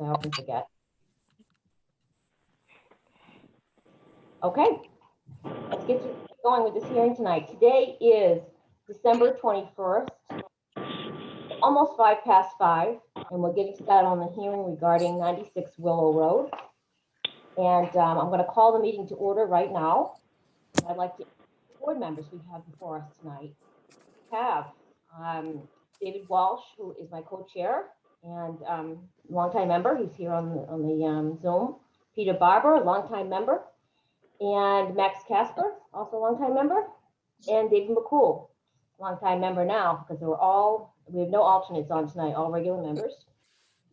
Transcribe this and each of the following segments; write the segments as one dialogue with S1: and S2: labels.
S1: I often forget. Okay, let's get going with this hearing tonight. Today is December 21st, almost 5:05, and we're getting started on the hearing regarding 96 Willow Road. And I'm going to call the meeting to order right now. I'd like to introduce the board members we have before us tonight. We have David Walsh, who is my co-chair and longtime member. He's here on the Zoom. Peter Barber, longtime member. And Max Casper, also longtime member. And David McCool, longtime member now, because we have no alternates on tonight, all regular members.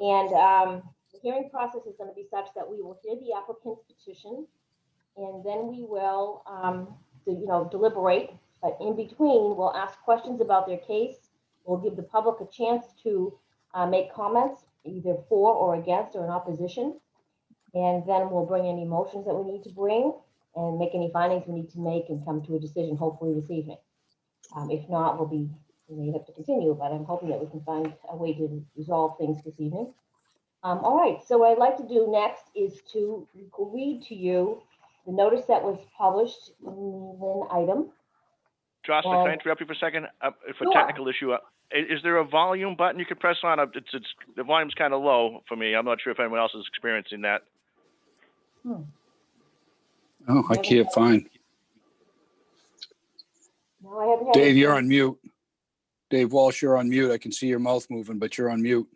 S1: And the hearing process is going to be such that we will hear the applicant's petition, and then we will deliberate. But in between, we'll ask questions about their case. We'll give the public a chance to make comments, either for or against or in opposition. And then we'll bring any motions that we need to bring and make any findings we need to make and come to a decision, hopefully this evening. If not, we may have to continue, but I'm hoping that we can find a way to resolve things this evening. All right, so what I'd like to do next is to read to you the notice that was published in the Lynn item.
S2: Jocelyn, can I interrupt you for a second? For
S1: Sure.
S2: technical issue, is there a volume button you could press on? The volume's kind of low for me. I'm not sure if anyone else is experiencing that.
S3: Oh, I can't find.
S1: No, I haven't had
S3: Dave,
S1: it.
S3: you're on mute. Dave Walsh, you're on mute. I can see your mouth moving, but you're on mute.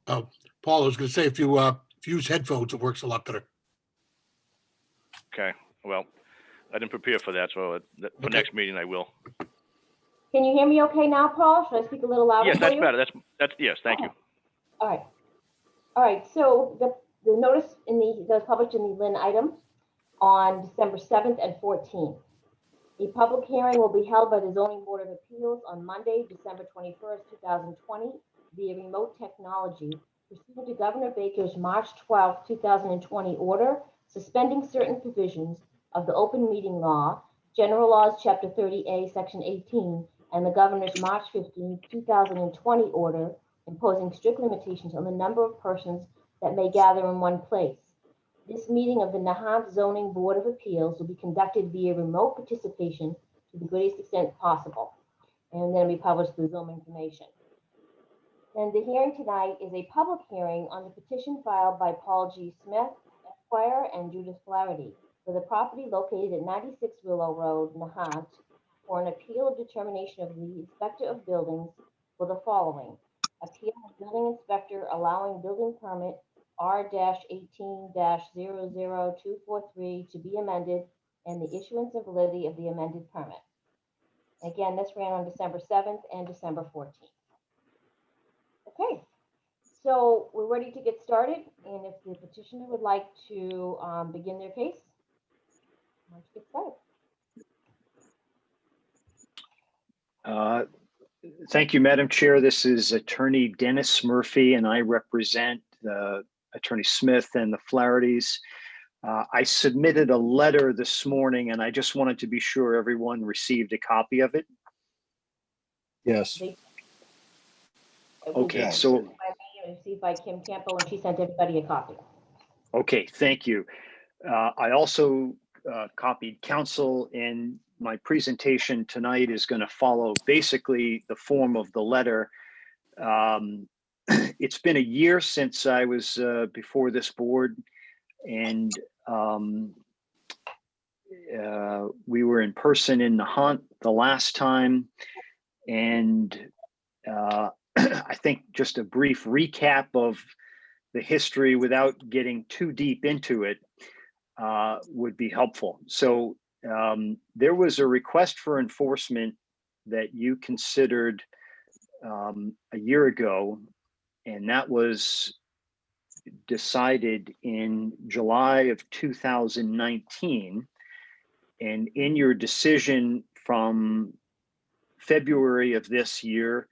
S4: Oh, Paul, I was going to say, if you use headphones, it works a lot better.
S2: Okay, well, I didn't prepare for that, so for next meeting I will.
S1: Can you hear me okay now, Paul? Should I speak a little louder?
S2: Yes,
S1: for
S2: that's
S1: you?
S2: better. That's yes, thank you.
S1: All right. All right, so the notice that was published in the Lynn item on December 7th and 14th. A public hearing will be held by the Zoning Board of Appeals on Monday, December 21st, 2020, via remote technology, pursuant to Governor Baker's March 12th, 2020 order suspending certain provisions of the Open Meeting Law, General Laws, Chapter 30A, Section 18, and the Governor's March 15th, 2020 order imposing strict limitations on the number of persons that may gather in one place. This meeting of the Nahant Zoning Board of Appeals will be conducted via remote participation to the greatest extent possible, and then we publish the Zoom information. And the hearing tonight is a public hearing on the petition filed by Paul G. Smith, Esquire, and Judith Flaherty for the property located at 96 Willow Road, Nahant, for an appeal of determination of the Inspector of Buildings for the following: appeal of building inspector allowing building permit R-18-00243 to be amended and the issuance and validity of the amended permit. Again, this ran on December 7th and December 14th. Okay, so we're ready to get started. And if the petitioner would like to begin their case, let's get started.
S5: Thank you, Madam Chair. This is Attorney Dennis Murphy, and I represent Attorney Smith and the Flahertys. I submitted a letter this morning, and I just wanted to be sure everyone received a copy of it.
S3: Yes.
S5: Okay, so
S1: Received by Kim Campo, and she sent everybody a copy.
S5: okay, thank you. I also copied counsel, and my presentation tonight is going to follow basically the form of the letter. It's been a year since I was before this board, and we were in person in Nahant the last time, and I think just a brief recap of the history without getting too deep into it would be helpful. So there was a request for enforcement that you considered a year ago, and that was decided in July of 2019. And in your decision from February of this year,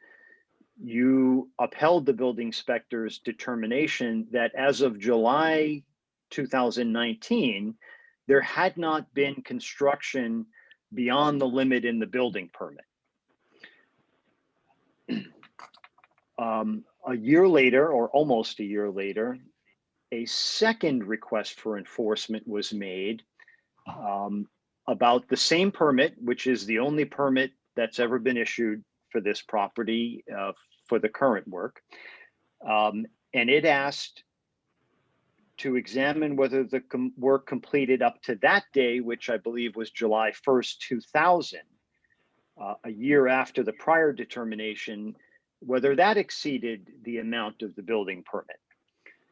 S5: you upheld the building inspector's determination that as of July 2019, there had not been construction beyond the limit in the building permit. A year later, or almost a year later, a second request for enforcement was made about the same permit, which is the only permit that's ever been issued for this property for the current work. And it asked to examine whether the work completed up to that day, which I believe was July 1st, 2000, a year after the prior determination, whether that exceeded the amount of the building permit.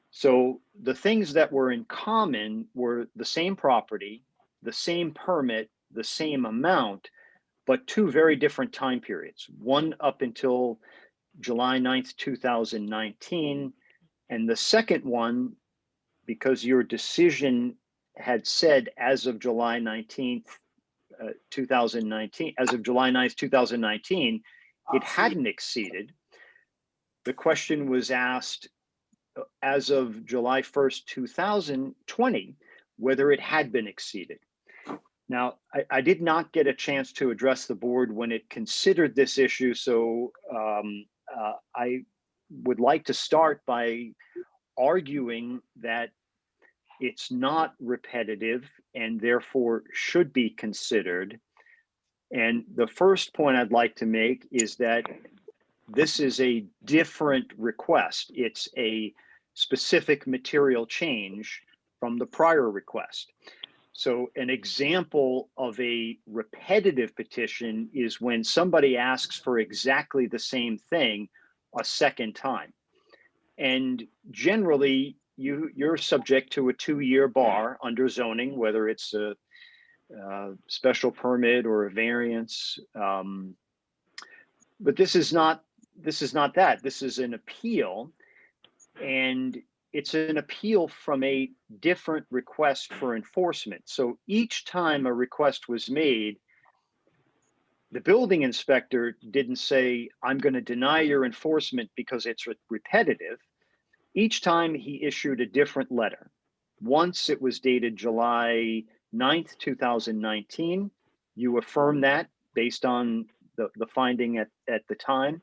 S5: So the things that were in common were the same property, the same permit, the same amount, but two very different time periods. One up until July 9th, 2019, and the second one, because your decision had said as of July 19th, 2019, as of July 9th, 2019, it hadn't exceeded. The question was asked as of July 1st, 2020, whether it had been exceeded. Now, I did not get a chance to address the board when it considered this issue, so I would like to start by arguing that it's not repetitive and therefore should be considered. And the first point I'd like to make is that this is a different request. It's a specific material change from the prior request. So an example of a repetitive petition is when somebody asks for exactly the same thing a second time. And generally, you're subject to a 2-year bar under zoning, whether it's a special permit or a variance. But this is not that. This is an appeal, and it's an appeal from a different request for enforcement. So each time a request was made, the building inspector didn't say, I'm going to deny your enforcement because it's repetitive. Each time he issued a different letter. Once it was dated July 9th, 2019. You affirmed that based on the finding at the time.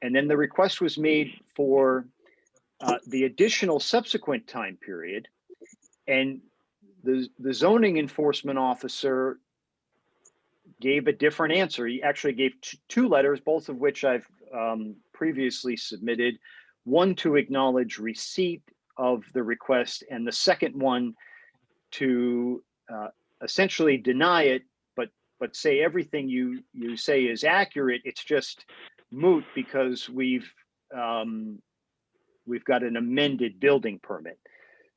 S5: And then the request was made for the additional subsequent time period. And the zoning enforcement officer gave a different answer. He actually gave two letters, both of which I've previously submitted. One to acknowledge receipt of the request, and the second one to essentially deny it, but say everything you say is accurate. It's just moot because we've got an amended building permit.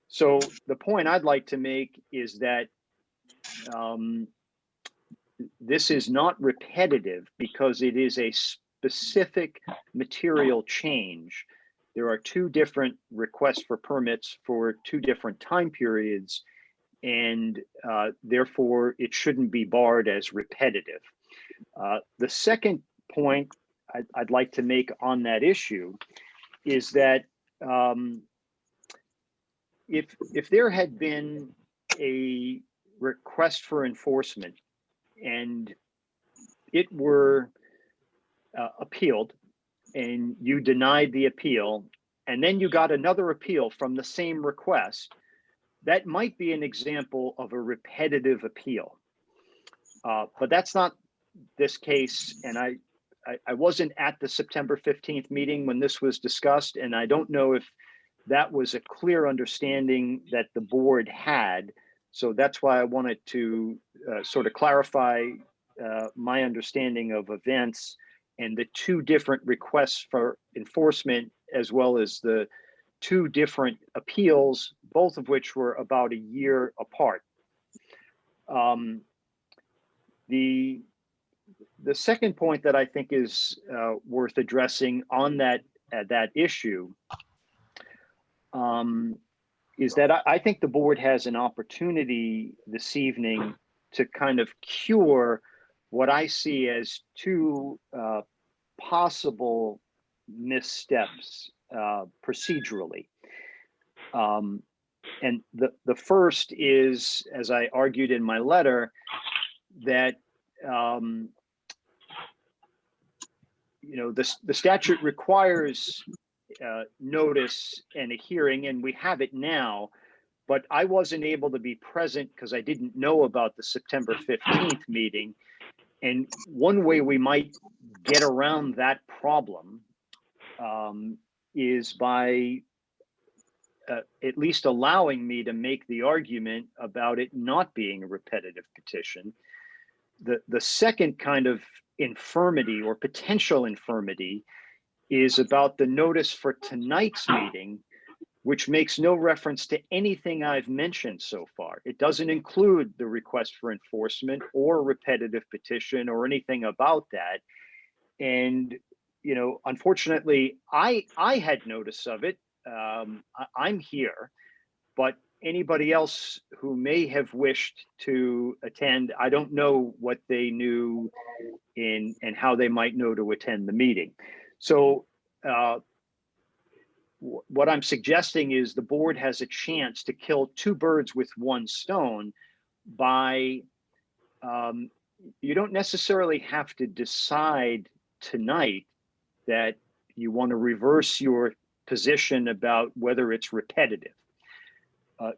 S5: So the point I'd like to make is that this is not repetitive because it is a specific material change. There are two different requests for permits for two different time periods, and therefore it shouldn't be barred as repetitive. The second point I'd like to make on that issue is that if there had been a request for enforcement and it were appealed and you denied the appeal, and then you got another appeal from the same request, that might be an example of a repetitive appeal. But that's not this case. And I wasn't at the September 15th meeting when this was discussed, and I don't know if that was a clear understanding that the board had. So that's why I wanted to sort of clarify my understanding of events and the two different requests for enforcement, as well as the two different appeals, both of which were about a year apart. The second point that I think is worth addressing on that issue is that I think the board has an opportunity this evening to kind of cure what I see as two possible missteps procedurally. And the first is, as I argued in my letter, that the statute requires notice and a hearing, and we have it now, but I wasn't able to be present because I didn't know about the September 15th meeting. And one way we might get around that problem is by at least allowing me to make the argument about it not being a repetitive petition. The second kind of infirmity or potential infirmity is about the notice for tonight's meeting, which makes no reference to anything I've mentioned so far. It doesn't include the request for enforcement or repetitive petition or anything about that. And, you know, unfortunately, I had notice of it. I'm here, but anybody else who may have wished to attend, I don't know what they knew and how they might know to attend the meeting. So what I'm suggesting is the board has a chance to kill two birds with one stone by, you don't necessarily have to decide tonight that you want to reverse your position about whether it's repetitive.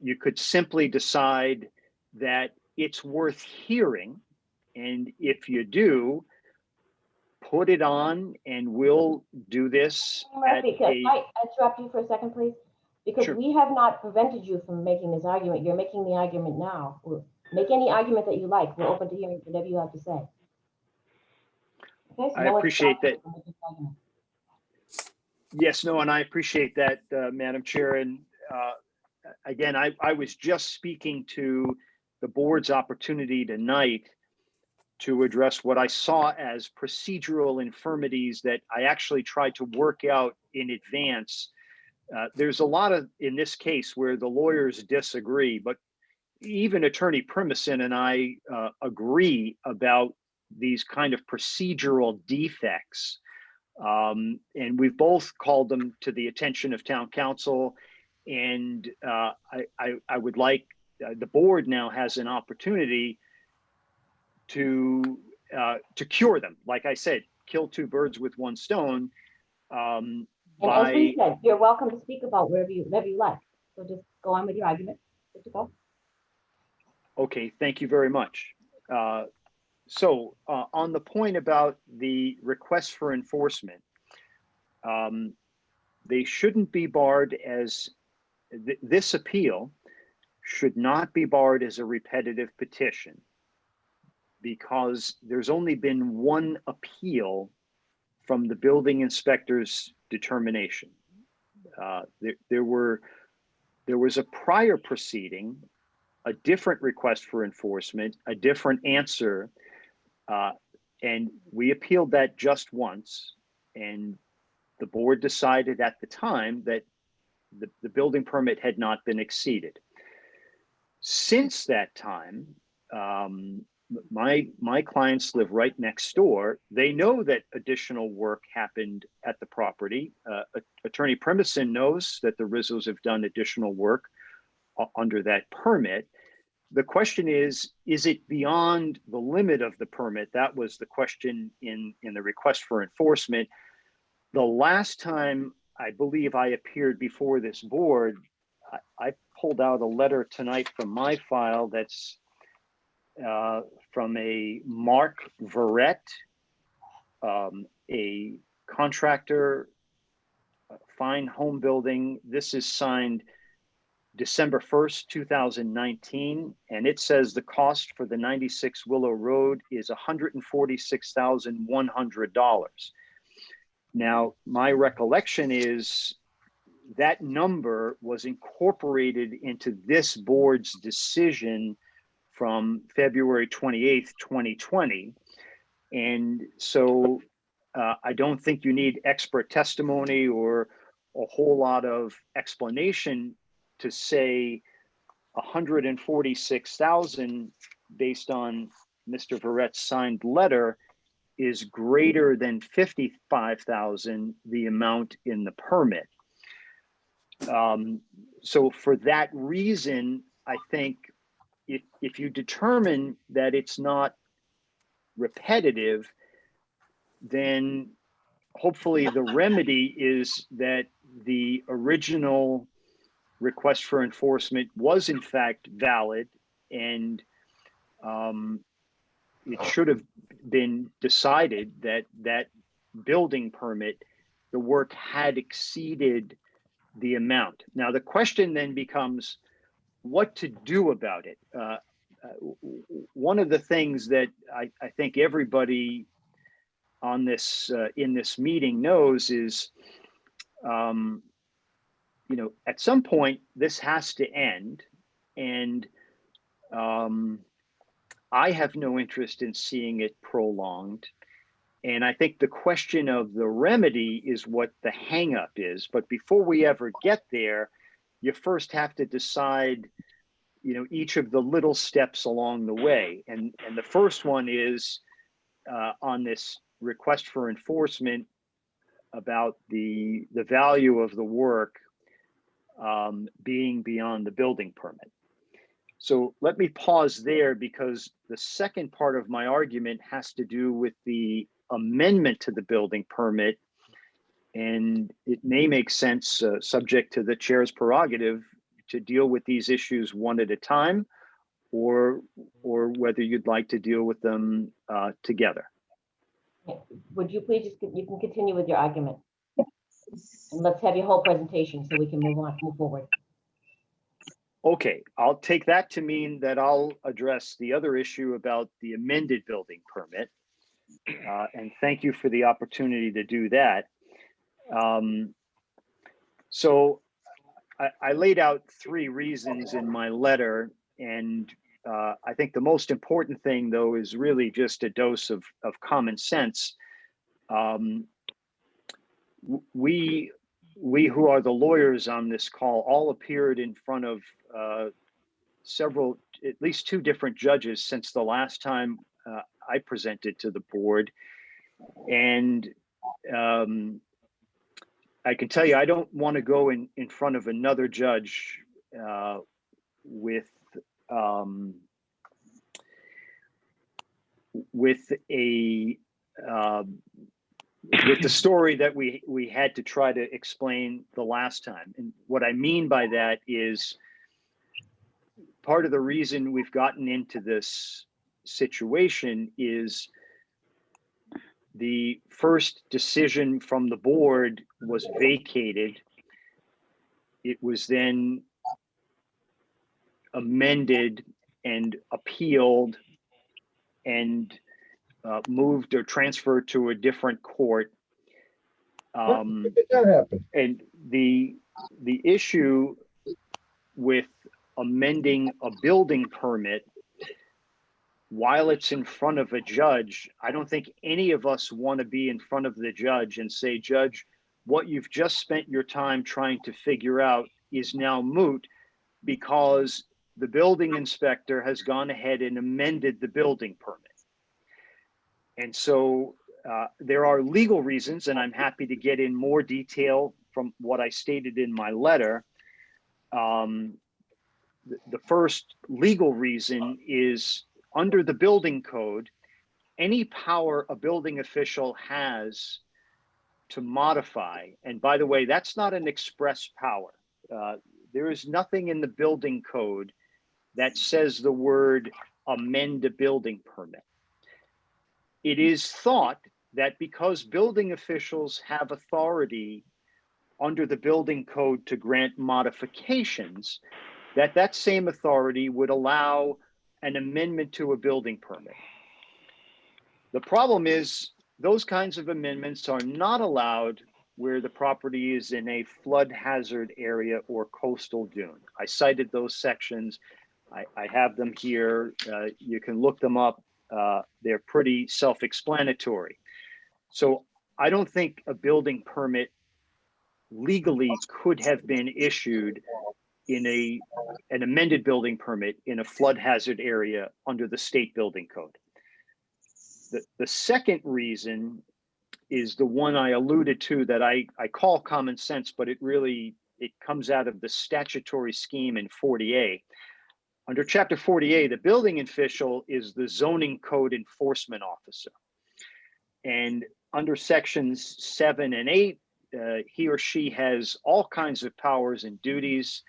S5: You could simply decide that it's worth hearing. And if you do, put it on and we'll do this at
S1: Murphy, can
S5: a,
S1: I interrupt you for a second, please? Because
S5: Sure.
S1: we have not prevented you from making this argument. You're making the argument now. Make any argument that you like. We're open to hearing whatever you have to say. Okay, so
S5: I
S1: no one's
S5: appreciate
S1: stopping
S5: that.
S1: you from making this argument.
S5: Yes, no, and I appreciate that, Madam Chair. And again, I was just speaking to the board's opportunity tonight to address what I saw as procedural infirmities that I actually tried to work out in advance. There's a lot of, in this case, where the lawyers disagree, but even Attorney Primison and I agree about these kind of procedural defects. And we've both called them to the attention of town council. And I would like, the board now has an opportunity to cure them. Like I said, kill two birds with one stone.
S1: And as we
S5: By,
S1: said, you're welcome to speak about whatever you like. So just go on with your argument. Good to go.
S5: okay, thank you very much. So on the point about the request for enforcement, they shouldn't be barred as, this appeal should not be barred as a repetitive petition because there's only been one appeal from the building inspector's determination. There was a prior proceeding, a different request for enforcement, a different answer, and we appealed that just once. And the board decided at the time that the building permit had not been exceeded. Since that time, my clients live right next door. They know that additional work happened at the property. Attorney Primison knows that the Rizzos have done additional work under that permit. The question is it beyond the limit of the permit? That was the question in the request for enforcement. The last time I believe I appeared before this board, I pulled out a letter tonight from my file that's from a Mark Verrett, a contractor, Fine Home Building. This is signed December 1st, 2019, and it says the cost for the 96 Willow Road is $146,100. Now, my recollection is that number was incorporated into this board's decision from February 28th, 2020. And so I don't think you need expert testimony or a whole lot of explanation to say 146,000 based on Mr. Verrett's signed letter is greater than 55,000, the amount in the permit. So for that reason, I think if you determine that it's not repetitive, then hopefully the remedy is that the original request for enforcement was in fact valid, and it should have been decided that that building permit, the work had exceeded the amount. Now, the question then becomes what to do about it. One of the things that I think everybody on this in this meeting knows is, you know, at some point this has to end, and I have no interest in seeing it prolonged. And I think the question of the remedy is what the hangup is. But before we ever get there, you first have to decide, you know, each of the little steps along the way. And the first one is on this request for enforcement about the value of the work being beyond the building permit. So let me pause there, because the second part of my argument has to do with the amendment to the building permit. And it may make sense, subject to the chair's prerogative, to deal with these issues one at a time, or whether you'd like to deal with them together.
S1: Would you please you can continue with your argument. And let's have your whole presentation so we can move forward.
S5: Okay, I'll take that to mean that I'll address the other issue about the amended building permit. And thank you for the opportunity to do that. So I laid out 3 reasons in my letter, and I think the most important thing, though, is really just a dose of common sense. We who are the lawyers on this call all appeared in front of at least 2 different judges since the last time I presented to the board. And I can tell you, I don't want to go in front of another judge with the story that we had to try to explain the last time. And what I mean by that is, part of the reason we've gotten into this situation is the first decision from the board was vacated. It was then amended and appealed and moved or transferred to a different court.
S6: When did that happen?
S5: And the issue with amending a building permit while it's in front of a judge, I don't think any of us want to be in front of the judge and say, Judge, what you've just spent your time trying to figure out is now moot because the building inspector has gone ahead and amended the building permit. And so there are legal reasons, and I'm happy to get in more detail from what I stated in my letter. The first legal reason is, under the building code, any power a building official has to modify, and by the way, that's not an express power. There is nothing in the building code that says the word amend a building permit. It is thought that because building officials have authority under the building code to grant modifications, that same authority would allow an amendment to a building permit. The problem is those kinds of amendments are not allowed where the property is in a flood hazard area or coastal dune. I cited those sections. I have them here. You can look them up. They're pretty self-explanatory. So I don't think a building permit legally could have been issued in an amended building permit in a flood hazard area under the state building code. The second reason is the one I alluded to that I call common sense, but it comes out of the statutory scheme in 40A. Under Chapter 40A, the building official is the zoning code enforcement officer. And under sections 7 and 8, he or she has all kinds of powers and duties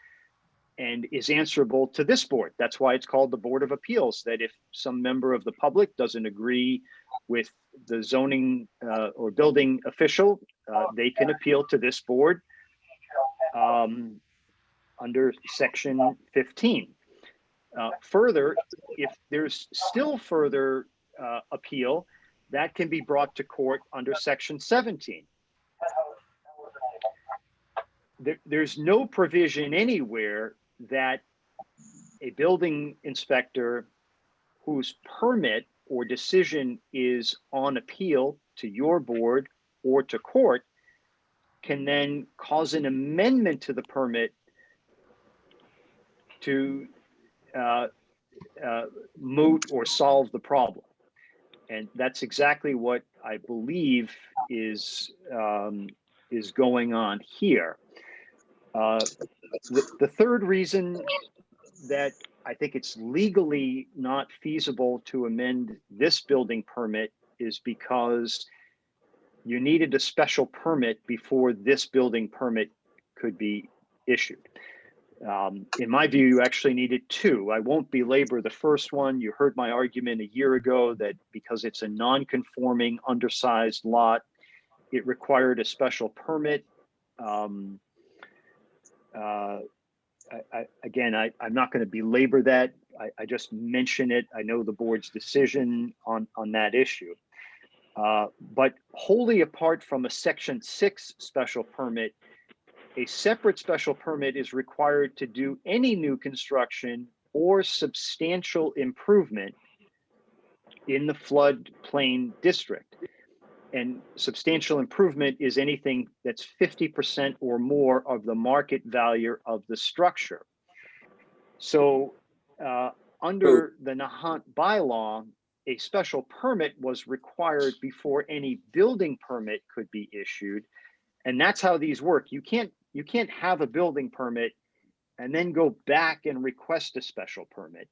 S5: and is answerable to this board. That's why it's called the Board of Appeals, that if some member of the public doesn't agree with the zoning or building official, they can appeal to this board under section 15. Further, if there's still further appeal, that can be brought to court under section 17. There's no provision anywhere that a building inspector whose permit or decision is on appeal to your board or to court can then cause an amendment to the permit to moot or solve the problem. And that's exactly what I believe is going on here. The third reason that I think it's legally not feasible to amend this building permit is because you needed a special permit before this building permit could be issued. In my view, you actually needed two. I won't belabor the first one. You heard my argument a year ago that because it's a non-conforming undersized lot, it required a special permit. Again, I'm not going to belabor that. I just mention it. I know the board's decision on that issue. But wholly apart from a Section 6 special permit, a separate special permit is required to do any new construction or substantial improvement in the floodplain district. And substantial improvement is anything that's 50% or more of the market value of the structure. So under the Nahant bylaw, a special permit was required before any building permit could be issued. And that's how these work. You can't have a building permit and then go back and request a special permit.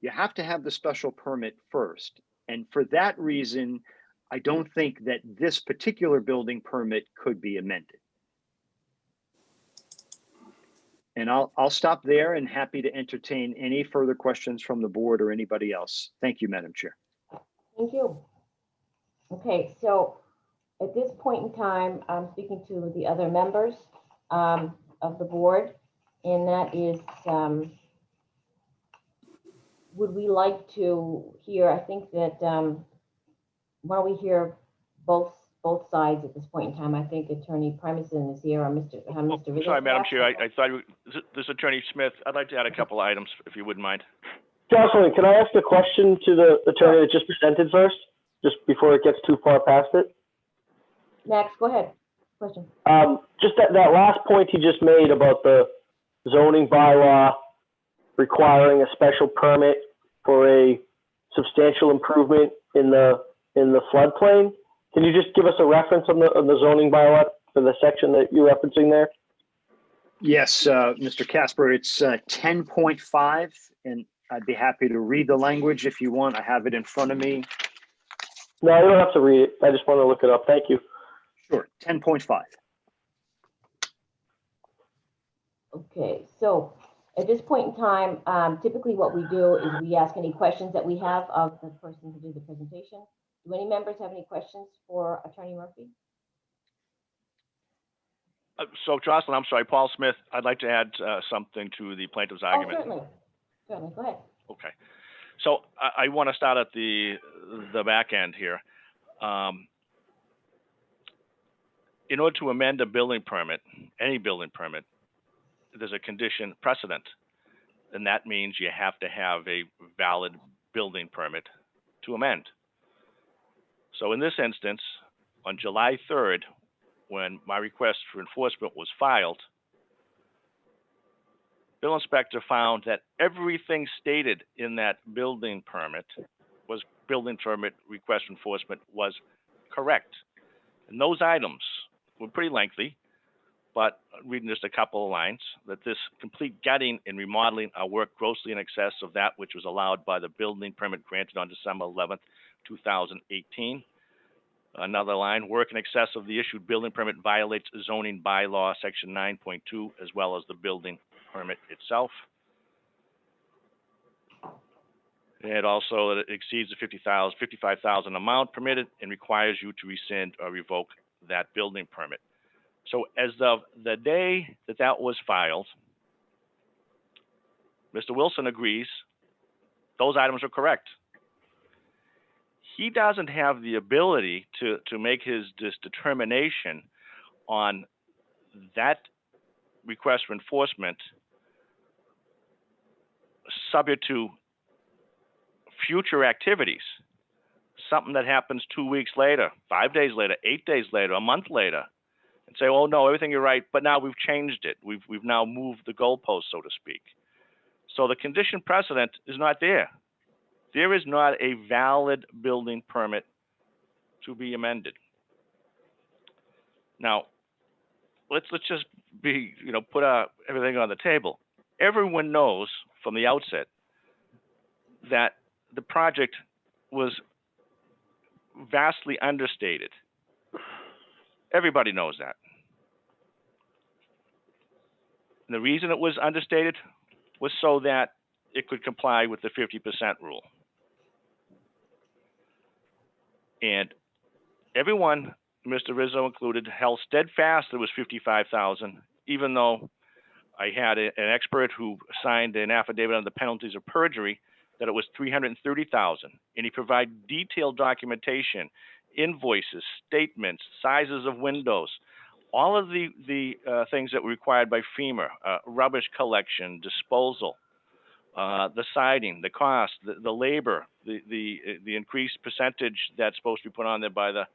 S5: You have to have the special permit first. And for that reason, I don't think that this particular building permit could be amended. And I'll stop there and happy to entertain any further questions from the board or anybody else. Thank you, Madam Chair.
S1: Thank you. Okay, so at this point in time, I'm speaking to the other members of the board, and that is, would we like to hear, I think that, why don't we hear both sides at this point in time? I think Attorney Primason is here, or Mr.
S2: Sorry, Madam Chair, I thought this Attorney Smith, I'd like to add a couple of items, if you wouldn't mind.
S7: Jocelyn, can I ask a question to the attorney that just presented first, just before it gets too far past it?
S1: Max, go ahead. Question.
S7: Just that last point he just made about the zoning bylaw requiring a special permit for a substantial improvement in the floodplain. Can you just give us a reference on the zoning bylaw for the section that you're referencing there?
S5: Yes, Mr. Casper, it's 10.5, and I'd be happy to read the language if you want. I have it in front of me.
S7: No, you don't have to read it. I just want to look it up. Thank you.
S5: Sure, 10.5.
S1: Okay, so at this point in time, typically what we do is we ask any questions that we have of the person who did the presentation. Do any members have any questions for Attorney Murphy?
S2: So Jocelyn, I'm sorry, Paul Smith, I'd like to add something to the plaintiff's argument.
S1: Oh, certainly, go ahead.
S2: Okay, so I want to start at the back end here. In order to amend a building permit, any building permit, there's a condition precedent, and that means you have to have a valid building permit to amend. So in this instance, on July 3rd, when my request for enforcement was filed, Bill Inspector found that everything stated in that building permit request for enforcement was correct. And those items were pretty lengthy, but reading just a couple of lines, that this complete gutting and remodeling are work grossly in excess of that which was allowed by the building permit granted on December 11th, 2018. Another line, work in excess of the issued building permit violates zoning bylaw, section 9.2, as well as the building permit itself. And also, it exceeds the 55,000 amount permitted and requires you to rescind or revoke that building permit. So as of the day that that was filed, Mr. Wilson agrees those items are correct. He doesn't have the ability to make this determination on that request for enforcement subject to future activities, something that happens 2 weeks later, 5 days later, 8 days later, a month later, and say, oh no, everything you're right, but now we've changed it. We've now moved the goalpost, so to speak. So the condition precedent is not there. There is not a valid building permit to be amended. Now, let's just be, put everything on the table. Everyone knows from the outset that the project was vastly understated. Everybody knows that. And the reason it was understated was so that it could comply with the 50% rule. And everyone, Mr. Rizzo included, held steadfast that it was 55,000, even though I had an expert who signed an affidavit under the penalties of perjury that it was 330,000, and he provided detailed documentation, invoices, statements, sizes of windows, all of the things that were required by FEMA, rubbish collection, disposal, the siding, the cost, the labor, the increased percentage that's supposed to be put on there by the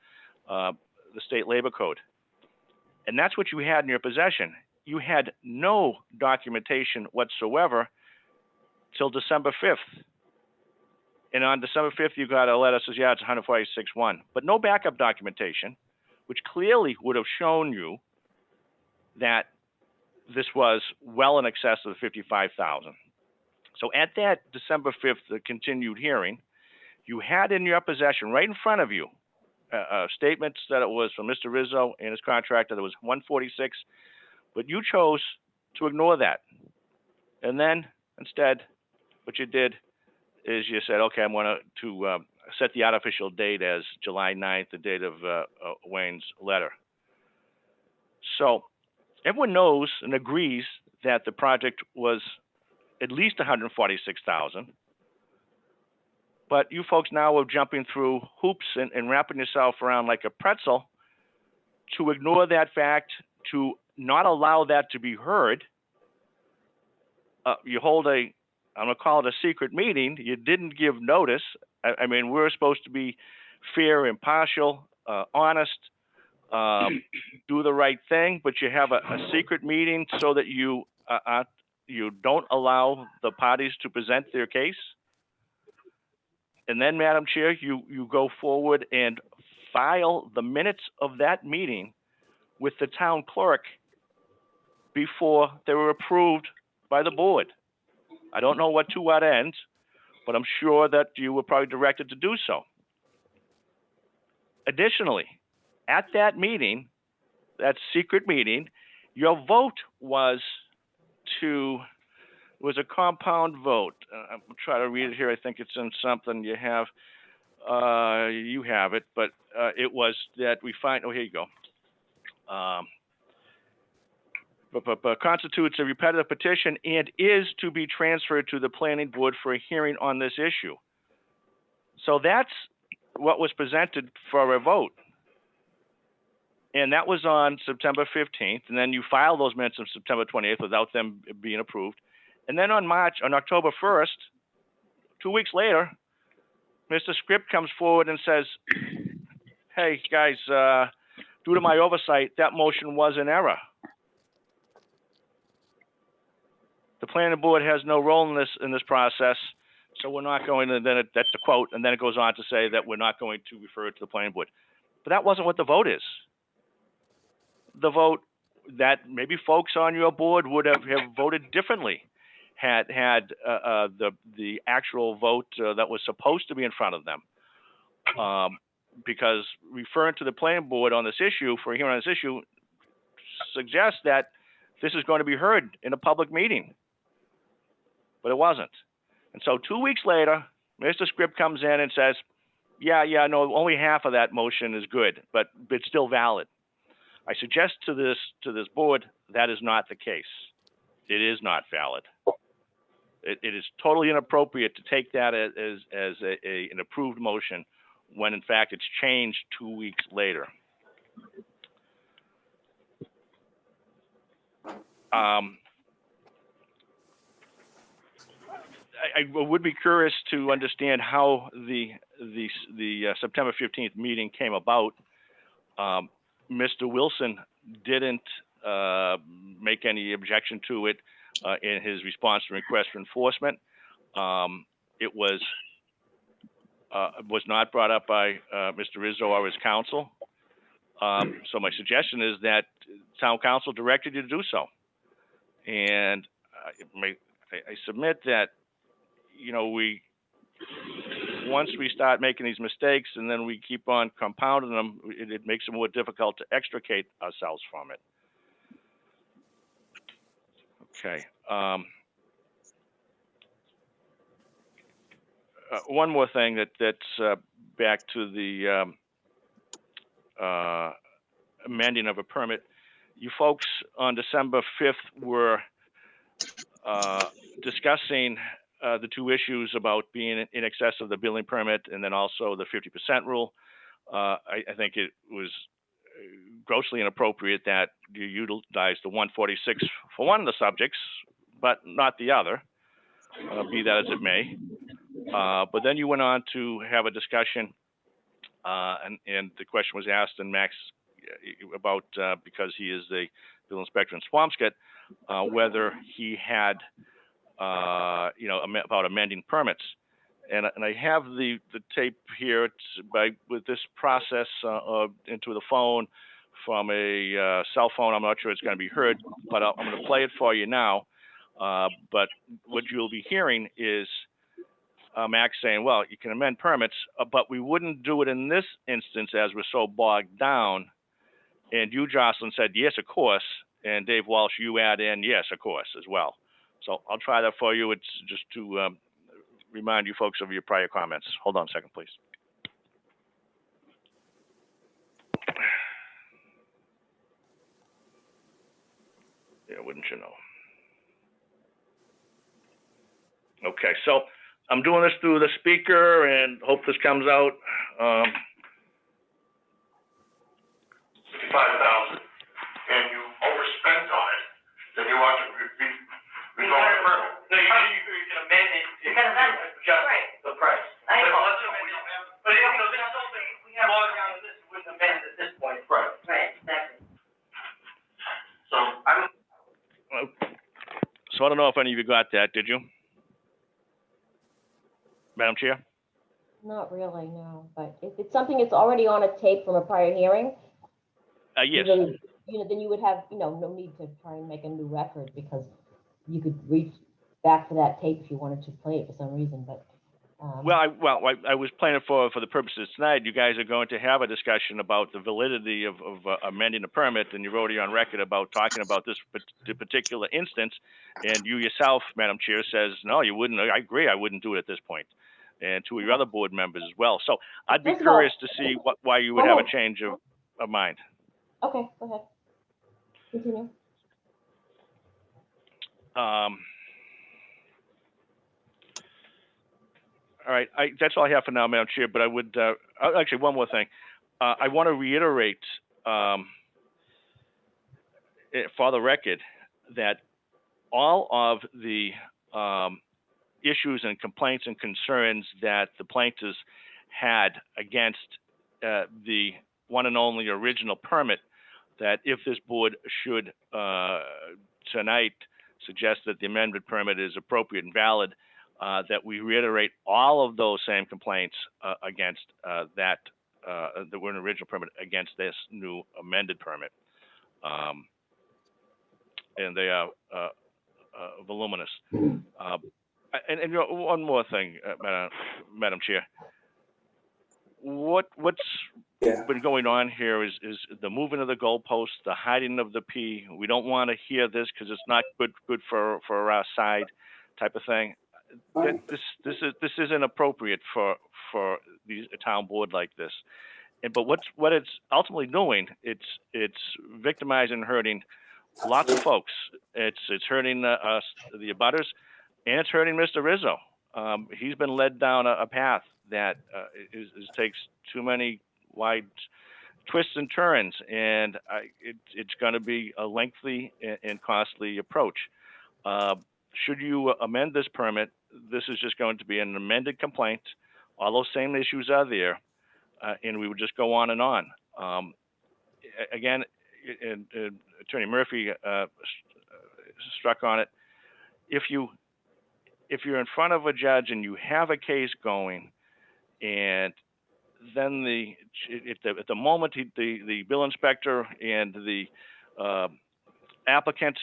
S2: state labor code. And that's what you had in your possession. You had no documentation whatsoever till December 5th. And on December 5th, you got a letter that says, yeah, it's 146.1, but no backup documentation, which clearly would have shown you that this was well in excess of 55,000. So at that December 5th continued hearing, you had in your possession, right in front of you, statements that it was from Mr. Rizzo and his contractor that it was 146, but you chose to ignore that. And then instead, what you did is you said, okay, I'm going to set the artificial date as July 9th, the date of Wayne's letter. So everyone knows and agrees that the project was at least 146,000. But you folks now are jumping through hoops and wrapping yourself around like a pretzel to ignore that fact, to not allow that to be heard. You hold I'm going to call it a secret meeting. You didn't give notice. I mean, we're supposed to be fair, impartial, honest, do the right thing, but you have a secret meeting so that you don't allow the parties to present their case. And then, Madam Chair, you go forward and file the minutes of that meeting with the town clerk before they were approved by the board. I don't know what ends, but I'm sure that you were probably directed to do so. Additionally, at that meeting, that secret meeting, your vote was a compound vote. I'm trying to read it here. I think it's in something you have. You have it, but it was that we find. Oh, here you go. Constitutes a repetitive petition and is to be transferred to the planning board for a hearing on this issue. So that's what was presented for a vote. And that was on September 15th. And then you filed those minutes on September 28th without them being approved. And then on October 1st, 2 weeks later, Mr. Script comes forward and says, hey, guys, due to my oversight, that motion was in error. The planning board has no role in this process, so we're not going to, that's the quote, and then it goes on to say that we're not going to refer it to the planning board. But that wasn't what the vote is. The vote that maybe folks on your board would have voted differently had the actual vote that was supposed to be in front of them because referring to the planning board on this issue for a hearing on this issue suggests that this is going to be heard in a public meeting, but it wasn't. And so 2 weeks later, Mr. Scribb comes in and says, yeah, no, only half of that motion is good, but it's still valid. I suggest to this board that is not the case. It is not valid. It is totally inappropriate to take that as an approved motion when in fact it's changed 2 weeks later. I would be curious to understand how the September 15th meeting came about. Mr. Wilson didn't make any objection to it in his response to request for enforcement. It was not brought up by Mr. Rizzo or his counsel. So my suggestion is that town council directed you to do so. And I submit that, you know, once we start making these mistakes and then we keep on compounding them, it makes it more difficult to extricate ourselves from it. Okay. One more thing that's back to the amending of a permit. You folks on December 5th were discussing the two issues about being in excess of the building permit and then also the 50% rule. I think it was grossly inappropriate that you utilize the 146 for one of the subjects, but not the other, be that as it may. But then you went on to have a discussion and the question was asked, and Max, about because he is the building inspector in Swampscott, whether he had, about amending permits. And I have the tape here with this process into the phone from a cell phone. I'm not sure it's going to be heard, but I'm going to play it for you now. But what you'll be hearing is Max saying, well, you can amend permits, but we wouldn't do it in this instance as we're so bogged down. And you, Jocelyn, said, yes, of course. And Dave Walsh, you add in, yes, of course, as well. So I'll try that for you. It's just to remind you folks of your prior comments. Hold on a second, please. Yeah, wouldn't you know? Okay, so I'm doing this through the speaker and hope this comes out.
S8: 55,000, and you overspent on it, then you want to resolve the permit. No, you can amend it. You can amend it. Adjust the price. I know. But you know, this is something we have all down on this, we wouldn't amend at this point. Right. Right, exactly. So
S2: I don't know if any of you got that, did you? Madam Chair?
S1: Not really, no, but if it's something that's already on a tape from a prior hearing,
S2: Yes.
S1: then you would have, no need to try and make a new record because you could reach back to that tape if you wanted to play it for some reason, but.
S2: I was playing it for the purposes tonight. You guys are going to have a discussion about the validity of amending the permit, and you're already on record about talking about this particular instance. And you yourself, Madam Chair, says, no, you wouldn't. I agree, I wouldn't do it at this point. And two of your other board members as well. So I'd be curious to see why you would have a change of mind.
S1: Okay, go ahead. Continue.
S2: All right, that's all I have for now, Madam Chair, but I would, actually, one more thing. I want to reiterate for the record that all of the issues and complaints and concerns that the plaintiffs had against the one and only original permit, that if this board should tonight suggest that the amended permit is appropriate and valid, that we reiterate all of those same complaints against the original permit against this new amended permit. And they are voluminous. And one more thing, Madam Chair. what's
S3: Yeah.
S2: been going on here is the moving of the goalposts, the hiding of the P. We don't want to hear this because it's not good for our side, type of thing. This isn't appropriate for a town board like this. But what it's ultimately doing, it's victimizing and hurting lots of folks. It's hurting us, the abutters, and it's hurting Mr. Rizzo. He's been led down a path that takes too many wide twists and turns, and it's going to be a lengthy and costly approach. Should you amend this permit, this is just going to be an amended complaint. All those same issues are there, and we would just go on and on. Again, Attorney Murphy struck on it. If you're in front of a judge and you have a case going, and then at the moment the bill inspector and the applicant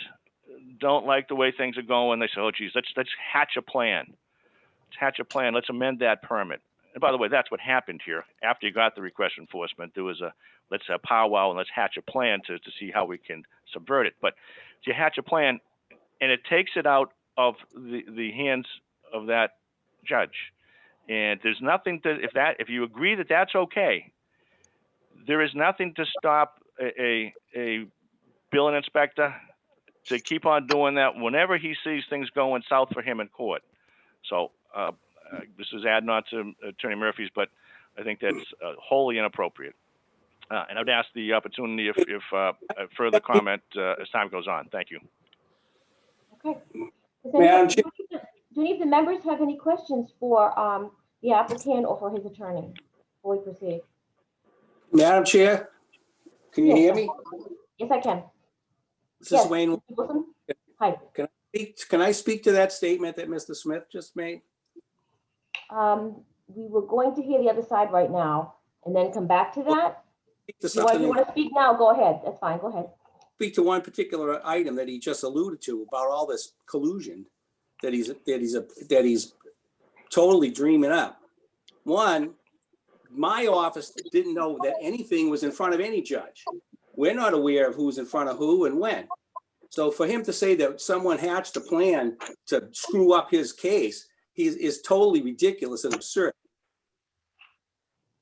S2: don't like the way things are going, they say, "Oh, geez, let's hatch a plan. Let's hatch a plan. Let's amend that permit." And by the way, that's what happened here. After you got the request for enforcement, there was let's powwow and let's hatch a plan to see how we can subvert it. But if you hatch a plan, and it takes it out of the hands of that judge, and there's nothing to if you agree that that's okay, there is nothing to stop a building inspector to keep on doing that whenever he sees things going south for him in court. So this is adding on to Attorney Murphy's, but I think that's wholly inappropriate. And I would ask the opportunity if further comment as time goes on. Thank you.
S1: Okay.
S3: Madam Chair.
S1: Do any of the members have any questions for the applicant or for his attorney before we proceed?
S3: Madam Chair, can you
S1: Yes,
S3: hear
S1: sir.
S3: me?
S1: Yes, I can.
S3: This
S1: Yes,
S3: is Wayne.
S1: Mr. Wilson? Hi.
S3: Can I speak to that statement that Mr. Smith just made?
S1: We were going to hear the other side right now and then come back to that.
S3: Speak to
S1: If you want to speak now, go ahead. That's fine. Go ahead.
S3: Speak to one particular item that he just alluded to about all this collusion that he's totally dreaming up. One, my office didn't know that anything was in front of any judge. We're not aware of who's in front of who and when. So for him to say that someone hatched a plan to screw up his case, is totally ridiculous and absurd.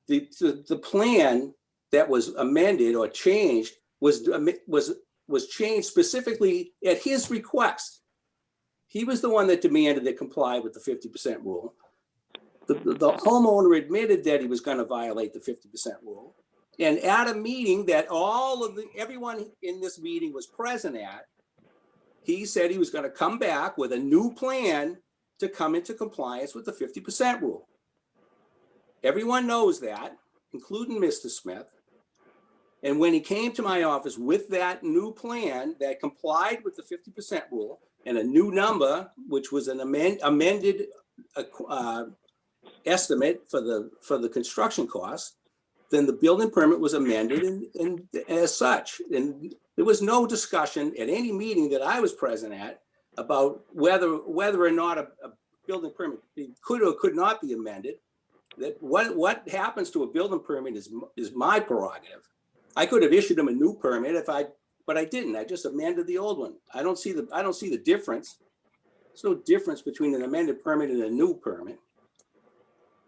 S3: The plan that was amended or changed was changed specifically at his request. He was the one that demanded it comply with the 50% rule. The homeowner admitted that he was going to violate the 50% rule. And at a meeting that everyone in this meeting was present at, he said he was going to come back with a new plan to come into compliance with the 50% rule. Everyone knows that, including Mr. Smith. And when he came to my office with that new plan that complied with the 50% rule and a new number, which was an amended estimate for the construction costs, then the building permit was amended and as such. And there was no discussion at any meeting that I was present at about whether or not a building permit could or could not be amended. That what happens to a building permit is my prerogative. I could have issued him a new permit but I didn't. I just amended the old one. I don't see the difference. There's no difference between an amended permit and a new permit.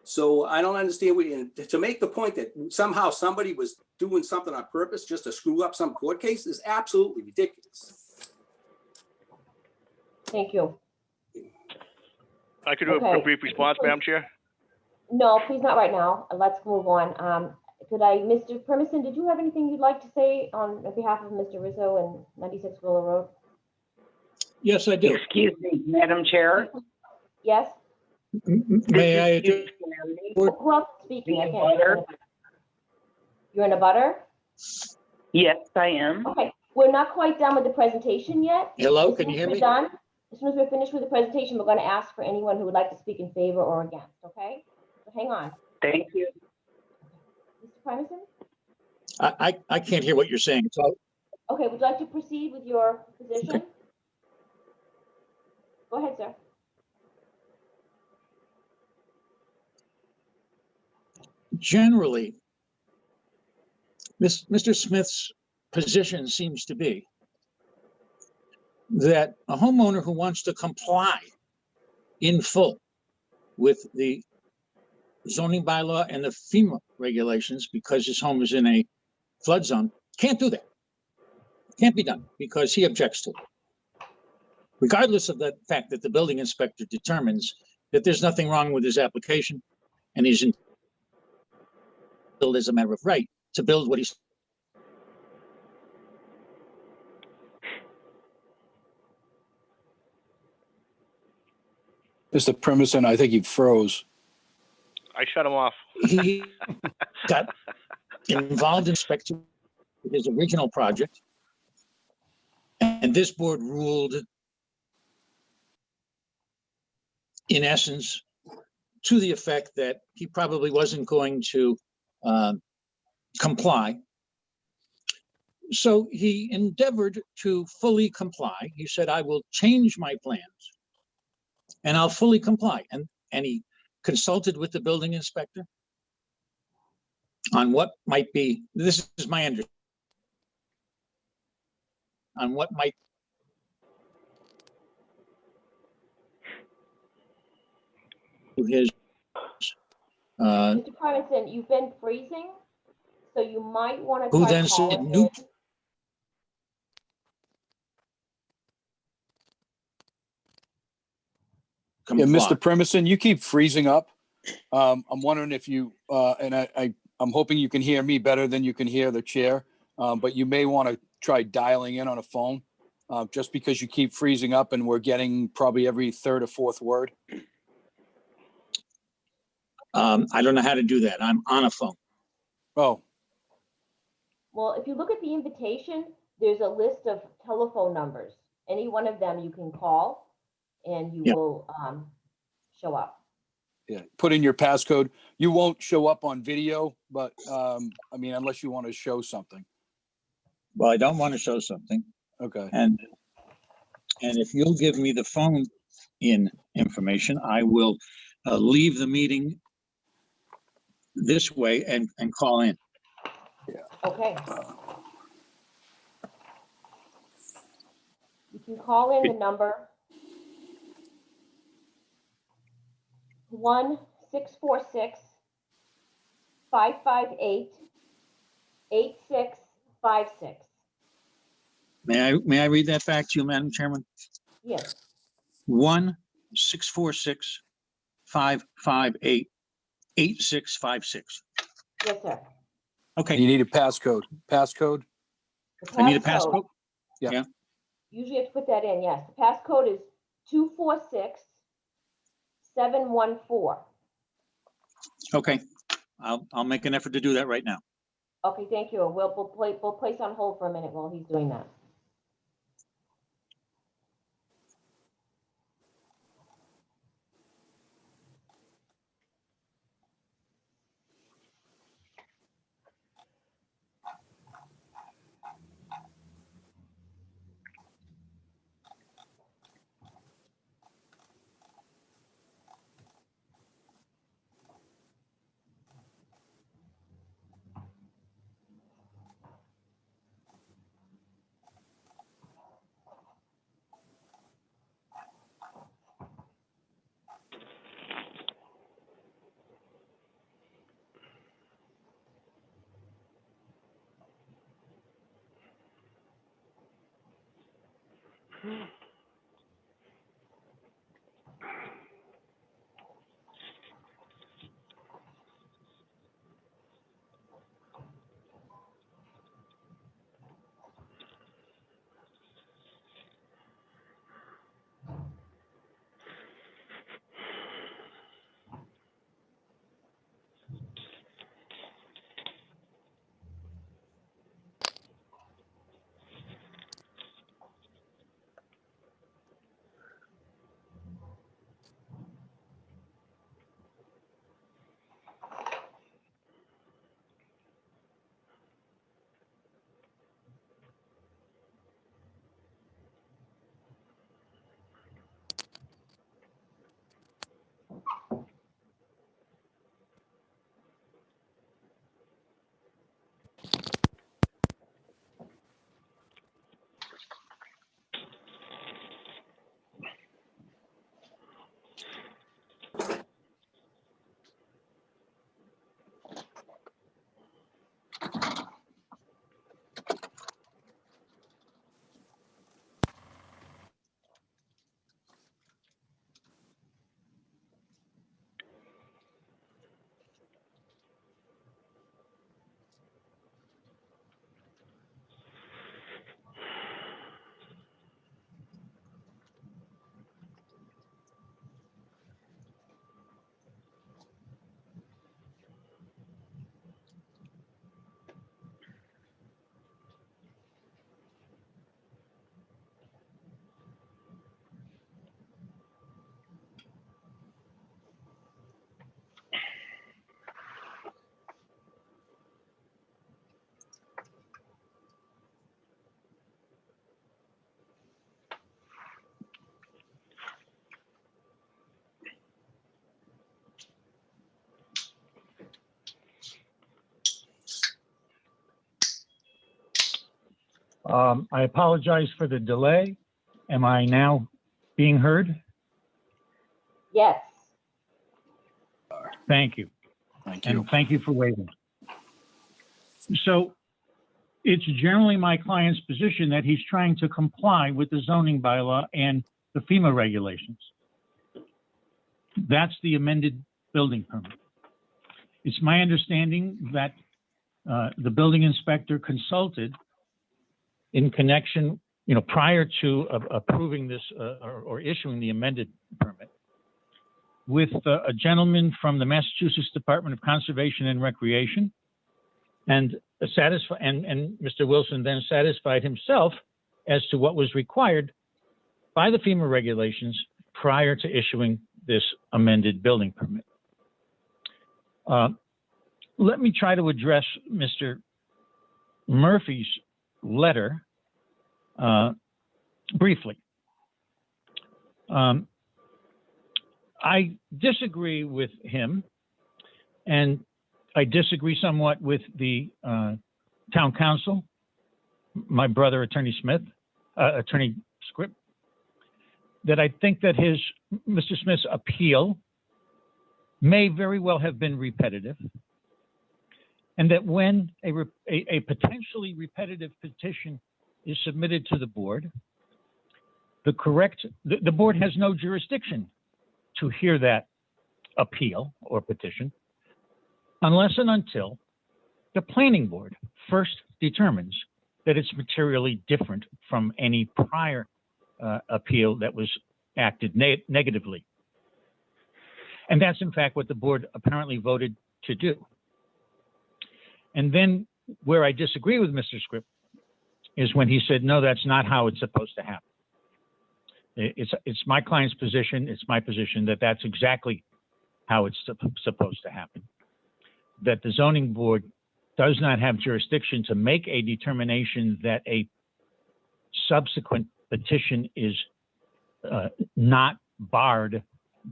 S3: So I don't understand to make the point that somehow somebody was doing something on purpose just to screw up some court case is absolutely ridiculous.
S1: Thank you.
S2: I could do a brief response, Madam Chair.
S1: No, please not right now. Let's move on. Mr. Permison, did you have anything you'd like to say on behalf of Mr. Rizzo and 96 Willow Road?
S6: Yes, I do.
S9: Excuse me, Madam Chair.
S1: Yes?
S6: May I?
S1: Who else is speaking? I can't.
S9: Butter.
S1: You're in a butter?
S9: Yes, I am.
S1: Okay, we're not quite done with the presentation yet.
S6: Hello,
S1: As
S6: can
S1: soon
S6: you
S1: as
S6: hear
S1: we're
S6: me?
S1: done, as soon as we're finished with the presentation, we're going to ask for anyone who would like to speak in favor or against, okay? So hang on.
S9: Thank you.
S1: Mr. Primerson?
S6: I can't hear what you're saying. It's all,
S1: Okay, would you like to proceed with your position?
S6: Okay.
S1: Go ahead, sir.
S6: generally, Mr. Smith's position seems to be that a homeowner who wants to comply in full with the zoning bylaw and the FEMA regulations, because his home is in a flood zone, can't do that. Can't be done because he objects to it. Regardless of the fact that the building inspector determines that there's nothing wrong with his application and he's entitled as a matter of right to build what he's.
S10: Mr. Primison, I think he froze.
S2: I shut him off.
S6: He got involved in respect to his original project. And this board ruled, in essence, to the effect that he probably wasn't going to comply. So he endeavored to fully comply. He said, I will change my plans and I'll fully comply. And he consulted with the building inspector on what might be, this is my understanding, on what might his
S1: Mr. Primuson, you've been freezing, so you might want to
S6: who
S1: try
S6: then said
S1: calling
S6: new
S1: in.
S10: Yeah,
S6: comply.
S10: Mr. Primison, you keep freezing up. I'm wondering if you, and I'm hoping you can hear me better than you can hear the chair, but you may want to try dialing in on a phone, just because you keep freezing up and we're getting probably every third or fourth word.
S6: I don't know how to do that. I'm on a phone.
S10: Oh,
S1: Well, if you look at the invitation, there's a list of telephone numbers. Any one of them you can call and you
S6: Yeah.
S1: will show up.
S10: yeah. Put in your passcode. You won't show up on video, but I mean, unless you want to show something.
S6: Well, I don't want to show something.
S10: Okay.
S6: And if you'll give me the phone in information, I will leave the meeting this way and call in.
S1: Okay. You can call in the number 1-646-558-8656.
S6: May I read that back to you, Madam Chairman?
S1: Yes,
S6: 1-646-558-8656.
S1: yes, sir.
S6: Okay,
S10: You need a passcode. Passcode?
S1: The
S6: I need a
S1: passcode,
S6: passcode.
S1: usually you have to put that in, yes. The passcode is 246714.
S6: Okay, I'll make an effort to do that right now.
S1: Okay, thank you. We'll place on hold for a minute while he's doing that.
S6: I apologize for the delay. Am I now being heard?
S1: Yes.
S6: Thank you.
S10: Thank you.
S6: And thank you for waiting. So it's generally my client's position that he's trying to comply with the zoning bylaw and the FEMA regulations. That's the amended building permit. It's my understanding that the building inspector consulted in connection, prior to approving this or issuing the amended permit with a gentleman from the Massachusetts Department of Conservation and Recreation, and Mr. Wilson then satisfied himself as to what was required by the FEMA regulations prior to issuing this amended building permit. Let me try to address Mr. Murphy's letter briefly. I disagree with him, and I disagree somewhat with the town council, my brother, Attorney Scripp, that I think that Mr. Smith's appeal may very well have been repetitive, and that when a potentially repetitive petition is submitted to the board, the board has no jurisdiction to hear that appeal or petition unless and until the planning board first determines that it's materially different from any prior appeal that was acted negatively. And that's in fact what the board apparently voted to do. And then where I disagree with Mr. Scripp is when he said, no, that's not how it's supposed to happen. It's my client's position, it's my position that that's exactly how it's supposed to happen. That the zoning board does not have jurisdiction to make a determination that a subsequent petition is not barred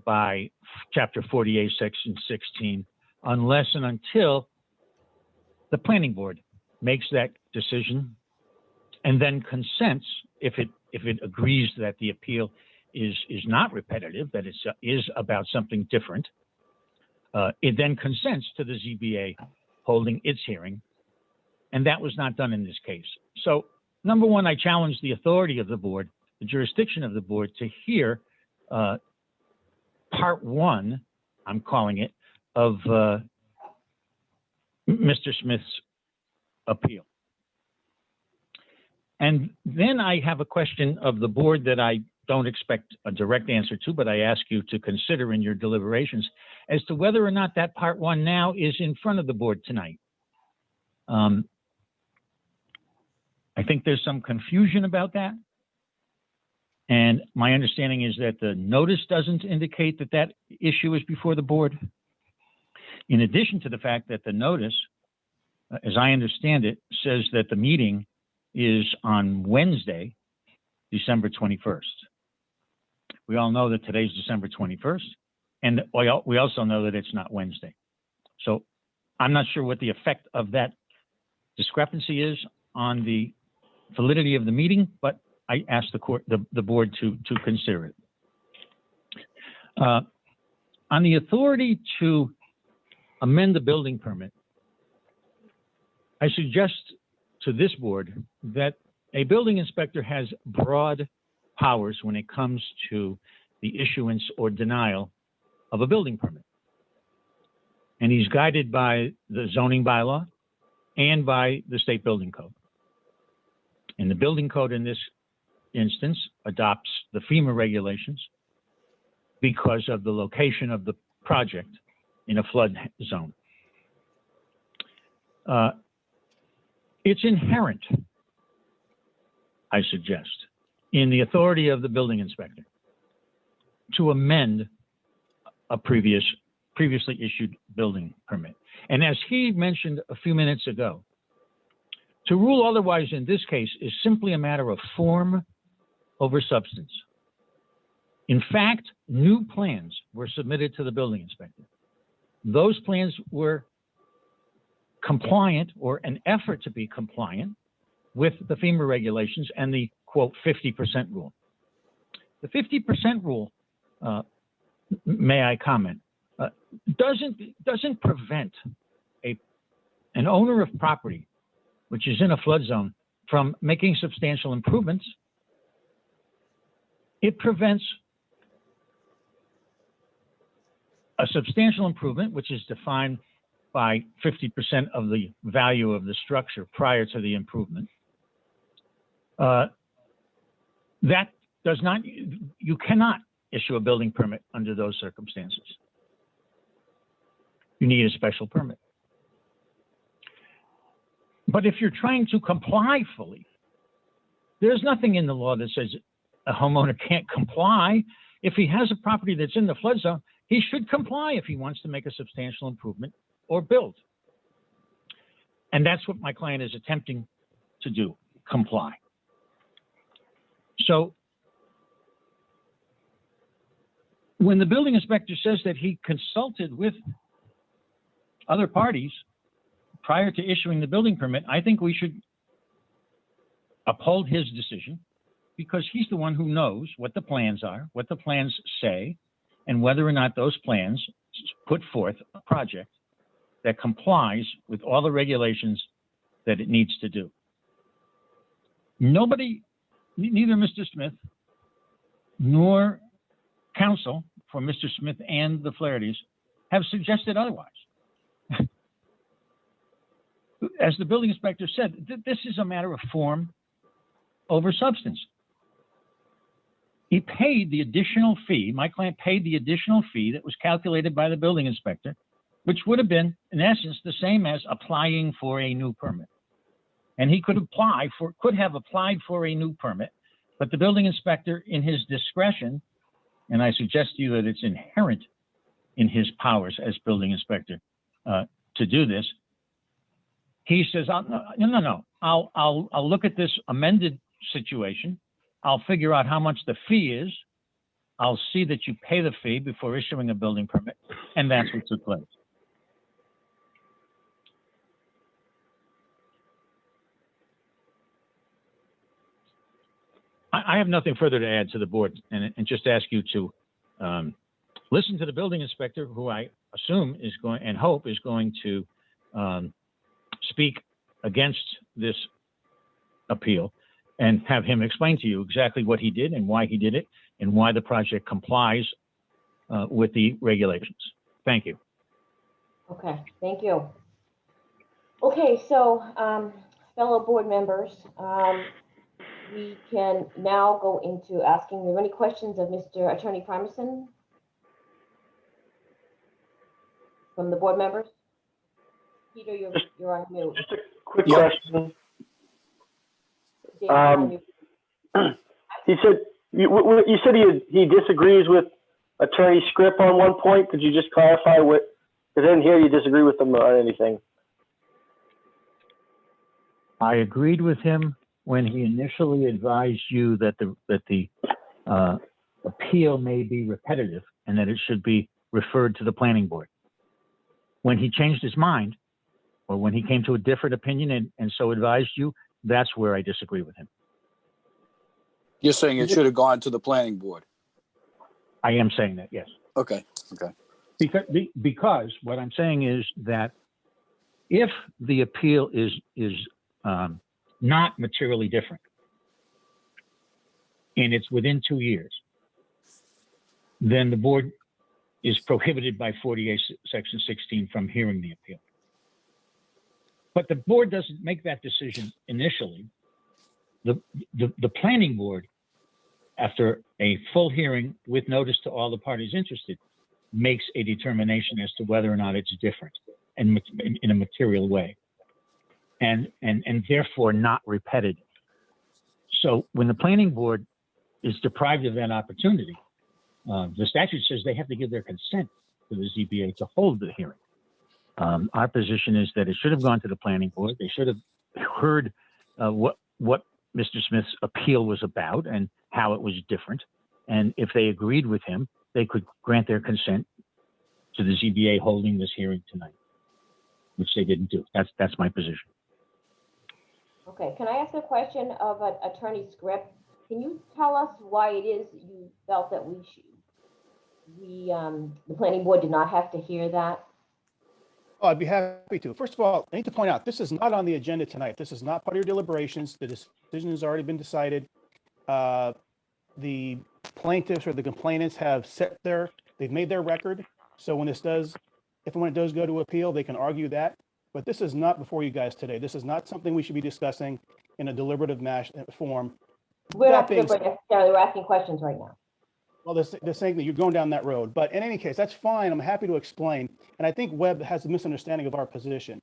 S6: by Chapter 48, Section 16, unless and until the planning board makes that decision and then consents, if it agrees that the appeal is not repetitive, that it is about something different, it then consents to the ZBA holding its hearing, and that was not done in this case. So, number one, I challenge the authority of the board, the jurisdiction of the board, to hear part one, I'm calling it, of Mr. Smith's appeal. And then I have a question of the board that I don't expect a direct answer to, but I ask you to consider in your deliberations as to whether or not that part one now is in front of the board tonight. I think there's some confusion about that. And my understanding is that the notice doesn't indicate that that issue is before the board. In addition to the fact that the notice, as I understand it, says that the meeting is on Wednesday, December 21st. We all know that today's December 21st, and we also know that it's not Wednesday. So I'm not sure what the effect of that discrepancy is on the validity of the meeting, but I asked the board to consider it. On the authority to amend the building permit, I suggest to this board that a building inspector has broad powers when it comes to the issuance or denial of a building permit. And he's guided by the zoning bylaw and by the state building code. And the building code in this instance adopts the FEMA regulations because of the location of the project in a flood zone. It's inherent, I suggest, in the authority of the building inspector to amend a previously issued building permit. And as he mentioned a few minutes ago, to rule otherwise in this case is simply a matter of form over substance. In fact, new plans were submitted to the building inspector. Those plans were compliant, or an effort to be compliant, with the FEMA regulations and the quote 50% rule. The 50% rule, may I comment, doesn't prevent an owner of property which is in a flood zone from making substantial improvements. It prevents a substantial improvement, which is defined by 50% of the value of the structure prior to the improvement. That does not, you cannot issue a building permit under those circumstances. You need a special permit. But if you're trying to comply fully, there's nothing in the law that says a homeowner can't comply. If he has a property that's in the flood zone, he should comply if he wants to make a substantial improvement or build. And that's what my client is attempting to do, comply. So when the building inspector says that he consulted with other parties prior to issuing the building permit, I think we should uphold his decision, because he's the one who knows what the plans are, what the plans say, and whether or not those plans put forth a project that complies with all the regulations that it needs to do. Nobody, neither Mr. Smith nor counsel for Mr. Smith and the Flahertys have suggested otherwise. As the building inspector said, this is a matter of form over substance. He paid the additional fee, my client paid the additional fee that was calculated by the building inspector, which would have been, in essence, the same as applying for a new permit. And he could have applied for a new permit, but the building inspector, in his discretion, and I suggest to you that it's inherent in his powers as building inspector to do this, he says, no, I'll look at this amended situation. I'll figure out how much the fee is. I'll see that you pay the fee before issuing a building permit. And that's what took place. I have nothing further to add to the board, and just ask you to listen to the building inspector, who I assume is going and hope is going to speak against this appeal, and have him explain to you exactly what he did and why he did it and why the project complies with the regulations. Thank you.
S1: Okay, thank you. Okay, so fellow board members, we can now go into asking, are there any questions of Mr. Attorney Primerson from the board members? Peter, you're on mute.
S7: Just a quick question.
S1: David,
S7: He said you said he disagrees with Attorney Scripp on one point. Could you just clarify what? Because I didn't hear you disagree with him on anything.
S6: I agreed with him when he initially advised you that the appeal may be repetitive and that it should be referred to the planning board. When he changed his mind, or when he came to a different opinion and so advised you, that's where I disagree with him.
S10: You're saying it should have gone to the planning board?
S6: I am saying that, yes.
S10: Okay.
S6: Because what I'm saying is that if the appeal is not materially different, and it's within 2 years, then the board is prohibited by 48 Section 16 from hearing the appeal. But the board doesn't make that decision initially. The planning board, after a full hearing with notice to all the parties interested, makes a determination as to whether or not it's different and in a material way, and therefore not repetitive. So when the planning board is deprived of that opportunity, the statute says they have to give their consent to the ZBA to hold the hearing. Our position is that it should have gone to the planning board. They should have heard what Mr. Smith's appeal was about and how it was different. And if they agreed with him, they could grant their consent to the ZBA holding this hearing tonight, which they didn't do. That's my position.
S1: Okay, can I ask a question of Attorney Script? Can you tell us why it is you felt that the planning board did not have to hear that?
S11: Oh, I'd be happy to. First of all, I need to point out, this is not on the agenda tonight. This is not part of your deliberations. The decision has already been decided. The plaintiffs or the complainants have they've made their record. So when if and when it does go to appeal, they can argue that. But this is not before you guys today. This is not something we should be discussing in a deliberative form.
S1: We're
S11: That
S1: not
S11: being
S1: deliberating necessarily, we're asking questions right now.
S11: Well, they're saying that you're going down that road, but in any case, that's fine. I'm happy to explain. And I think Webb has a misunderstanding of our position.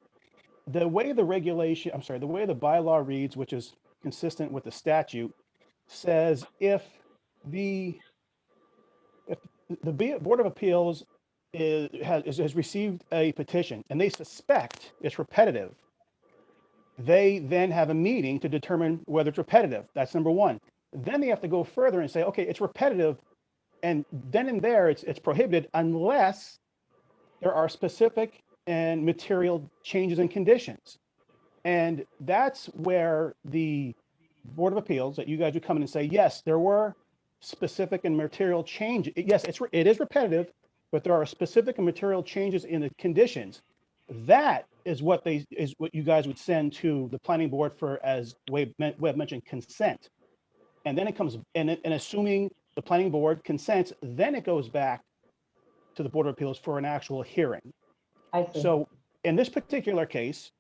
S11: The way the the bylaw reads, which is consistent with the statute, says the if the Board of Appeals has received a petition and they suspect it's repetitive, they then have a meeting to determine whether it's repetitive. That's number one. Then they have to go further and say, okay, it's repetitive. And then and there, it's prohibited unless there are specific and material changes and conditions. And that's where the Board of Appeals, that you guys would come in and say, yes, there were specific and material changes. Yes, it is repetitive, but there are specific and material changes in the conditions. That is what you guys would send to the planning board for, as Webb mentioned, consent. And then it comes, and assuming the planning board consents, then it goes back to the Board of Appeals for an actual hearing.
S1: I see.
S11: So in this particular case,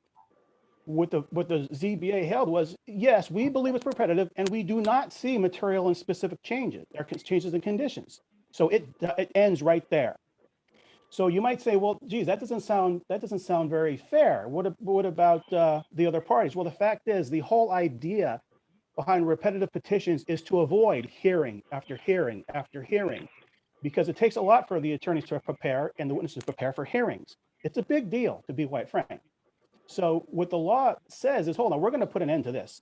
S11: what the ZBA held was, yes, we believe it's repetitive and we do not see material and specific changes or changes in conditions. So it ends right there. So you might say, well, geez, that doesn't sound very fair. What about the other parties? Well, the fact is, the whole idea behind repetitive petitions is to avoid hearing after hearing after hearing, because it takes a lot for the attorneys to prepare and the witnesses to prepare for hearings. It's a big deal, to be quite frank. So what the law says is, hold on, we're going to put an end to this.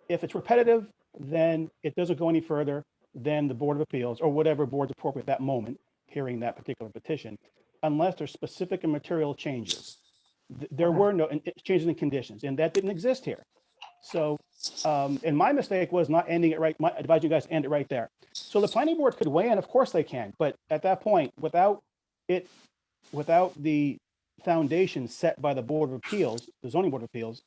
S11: If it's repetitive, then it doesn't go any further than the Board of Appeals or whatever board's appropriate at that moment, hearing that particular petition, unless there's specific and material changes. There were no changes in conditions, and that didn't exist here. So, and my mistake was not ending it right. I advise you guys to end it right there. So the planning board could weigh in, of course they can, but at that point, without the foundation set by the Board of Appeals, the Zoning Board of Appeals,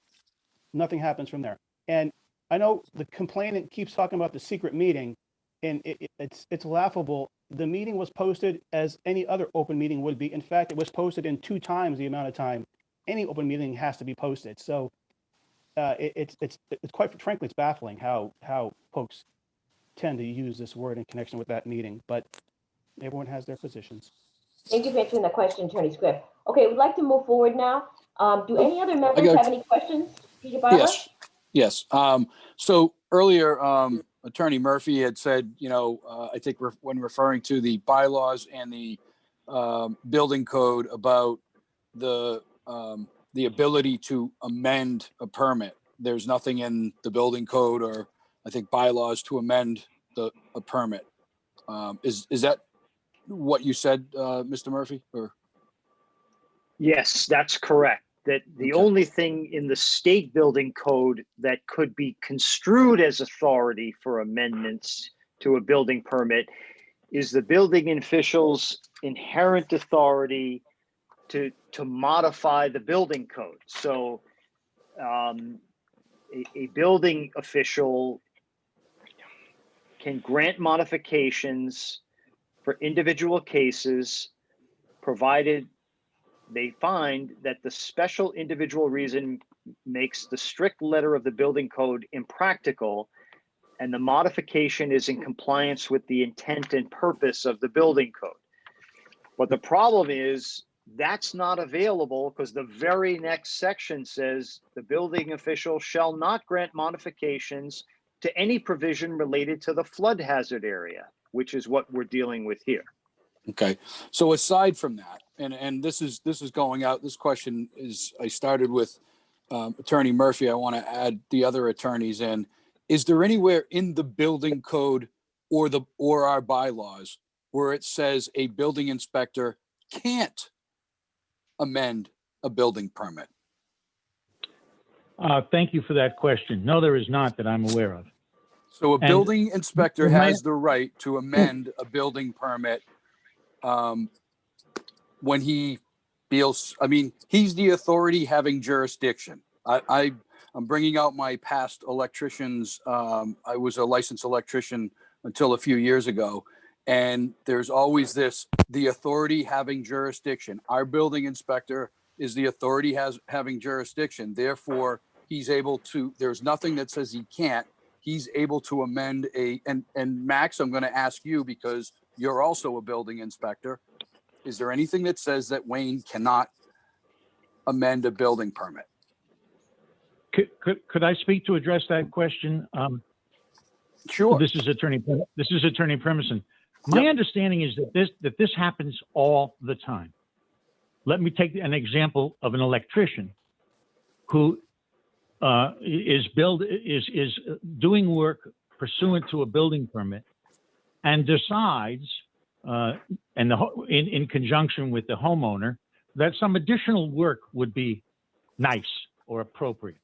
S11: nothing happens from there. And I know the complainant keeps talking about the secret meeting, and it's laughable. The meeting was posted as any other open meeting would be. In fact, it was posted in 2 times the amount of time any open meeting has to be posted. So it's quite frankly, it's baffling how folks tend to use this word in connection with that meeting, but everyone has their positions.
S1: Thank you for answering that question, Attorney Script. Okay, we'd like to move forward now. Do any other members have any questions? Peter Barber?
S10: Yes. So earlier, Attorney Murphy had said, I think when referring to the bylaws and the building code about the ability to amend a permit. There's nothing in the building code or I think bylaws to amend a permit. Is that what you said, Mr. Murphy? Or
S5: Yes, that's correct. That the only thing in the state building code that could be construed as authority for amendments to a building permit is the building official's inherent authority to modify the building code. So a building official can grant modifications for individual cases, provided they find that the special individual reason makes the strict letter of the building code impractical, and the modification is in compliance with the intent and purpose of the building code. But the problem is that's not available because the very next section says the building official shall not grant modifications to any provision related to the flood hazard area, which is what we're dealing with here.
S10: Okay. So aside from that, and this is going out, this question is, I started with Attorney Murphy. I want to add the other attorneys in. Is there anywhere in the building code or our bylaws where it says a building inspector can't amend a building permit?
S6: Thank you for that question. No, there is not that I'm aware of.
S10: So a
S6: And
S10: building inspector
S6: my-
S10: has the right to amend a building permit when he feels, I mean, he's the authority having jurisdiction. I'm bringing out my past electricians. I was a licensed electrician until a few years ago. And there's always this, the authority having jurisdiction. Our building inspector is the authority having jurisdiction. Therefore, he's able to, there's nothing that says he can't. He's able to amend and Max, I'm going to ask you because you're also a building inspector. Is there anything that says that Wayne cannot amend a building permit?
S6: Could I speak to address that question?
S10: Sure.
S6: This is Attorney Premison. My understanding is that this happens all the time. Let me take an example of an electrician who is doing work pursuant to a building permit and decides, in conjunction with the homeowner, that some additional work would be nice or appropriate,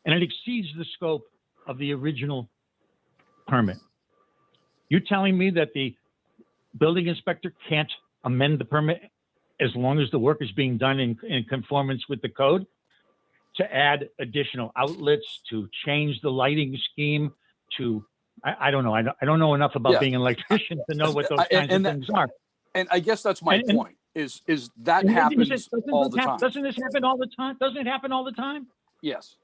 S6: and it exceeds the scope of the original permit. You're telling me that the building inspector can't amend the permit as long as the work is being done in conformance with the code, to add additional outlets, to change the lighting scheme, to, I don't know. I don't know enough about being an electrician to know what those kinds of things are.
S10: And I guess that's my point, is that happens all the time.
S6: Doesn't this happen all the time? Doesn't it happen all the time?
S10: Yes,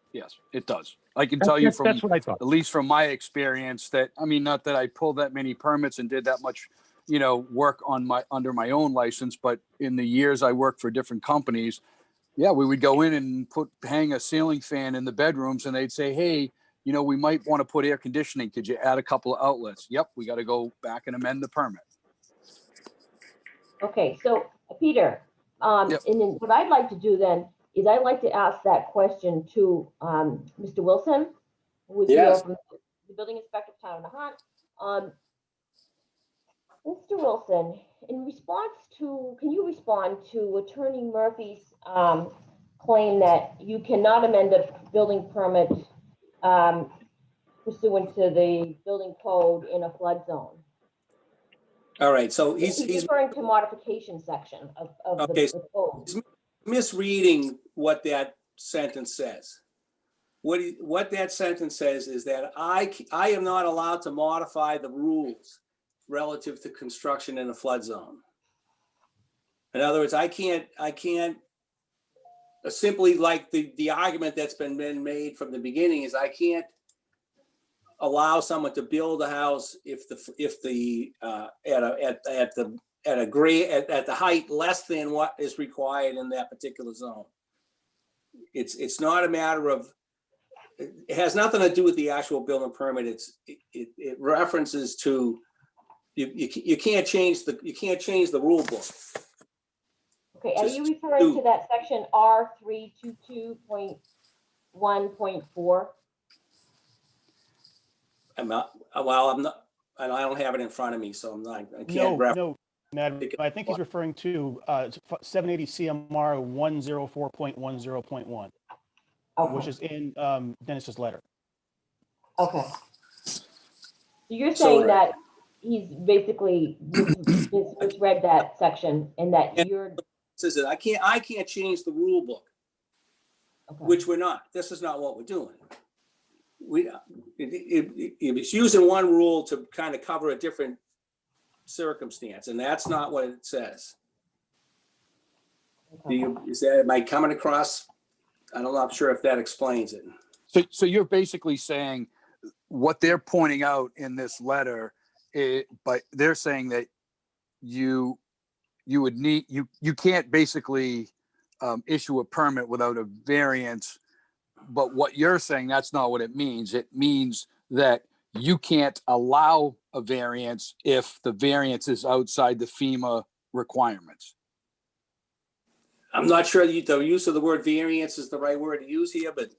S10: it does. I can tell you from,
S6: that's what I thought.
S10: At least from my experience, that, I mean, not that I pulled that many permits and did that much, work under my own license, but in the years I worked for different companies, yeah, we would go in and hang a ceiling fan in the bedrooms, and they'd say, hey, we might want to put air conditioning. Could you add a couple of outlets? Yep, we got to go back and amend the permit.
S1: Okay, so Peter, and then what I'd like to do then is I'd like to ask that question to Mr. Wilson, who is here from the building inspector of Town of Nahant. Mr. Wilson, in response to, can you respond to Attorney Murphy's claim that you cannot amend a building permit pursuant to the building code in a flood zone?
S3: All right, so he's
S1: referring to modification section of the code.
S3: He's misreading what that sentence says. What that sentence says is that I am not allowed to modify the rules relative to construction in a flood zone. In other words, I can't simply, like the argument that's been made from the beginning, is I can't allow someone to build a house if the at the height less than what is required in that particular zone. It's not a matter of, it has nothing to do with the actual building permit. It references to you can't change the rule book.
S1: Okay, are you referring to that section R322.1.4?
S3: I'm not, and I don't have it in front of me, so I can't.
S11: No, Madam, I think he's referring to 780 CMR 104.10.1, which is in Dennis's letter.
S1: Okay. So you're saying that he's basically misread that section, and that you're
S3: says that I can't change the rule book, which we're not. This is not what we're doing. It's using one rule to kind of cover a different circumstance, and that's not what it says. Am I coming across? I'm not sure if that explains it.
S10: So you're basically saying what they're pointing out in this letter, but they're saying that you would need, you can't basically issue a permit without a variance. But what you're saying, that's not what it means. It means that you can't allow a variance if the variance is outside the FEMA requirements.
S3: I'm not sure the use of the word variance is the right word to use here, but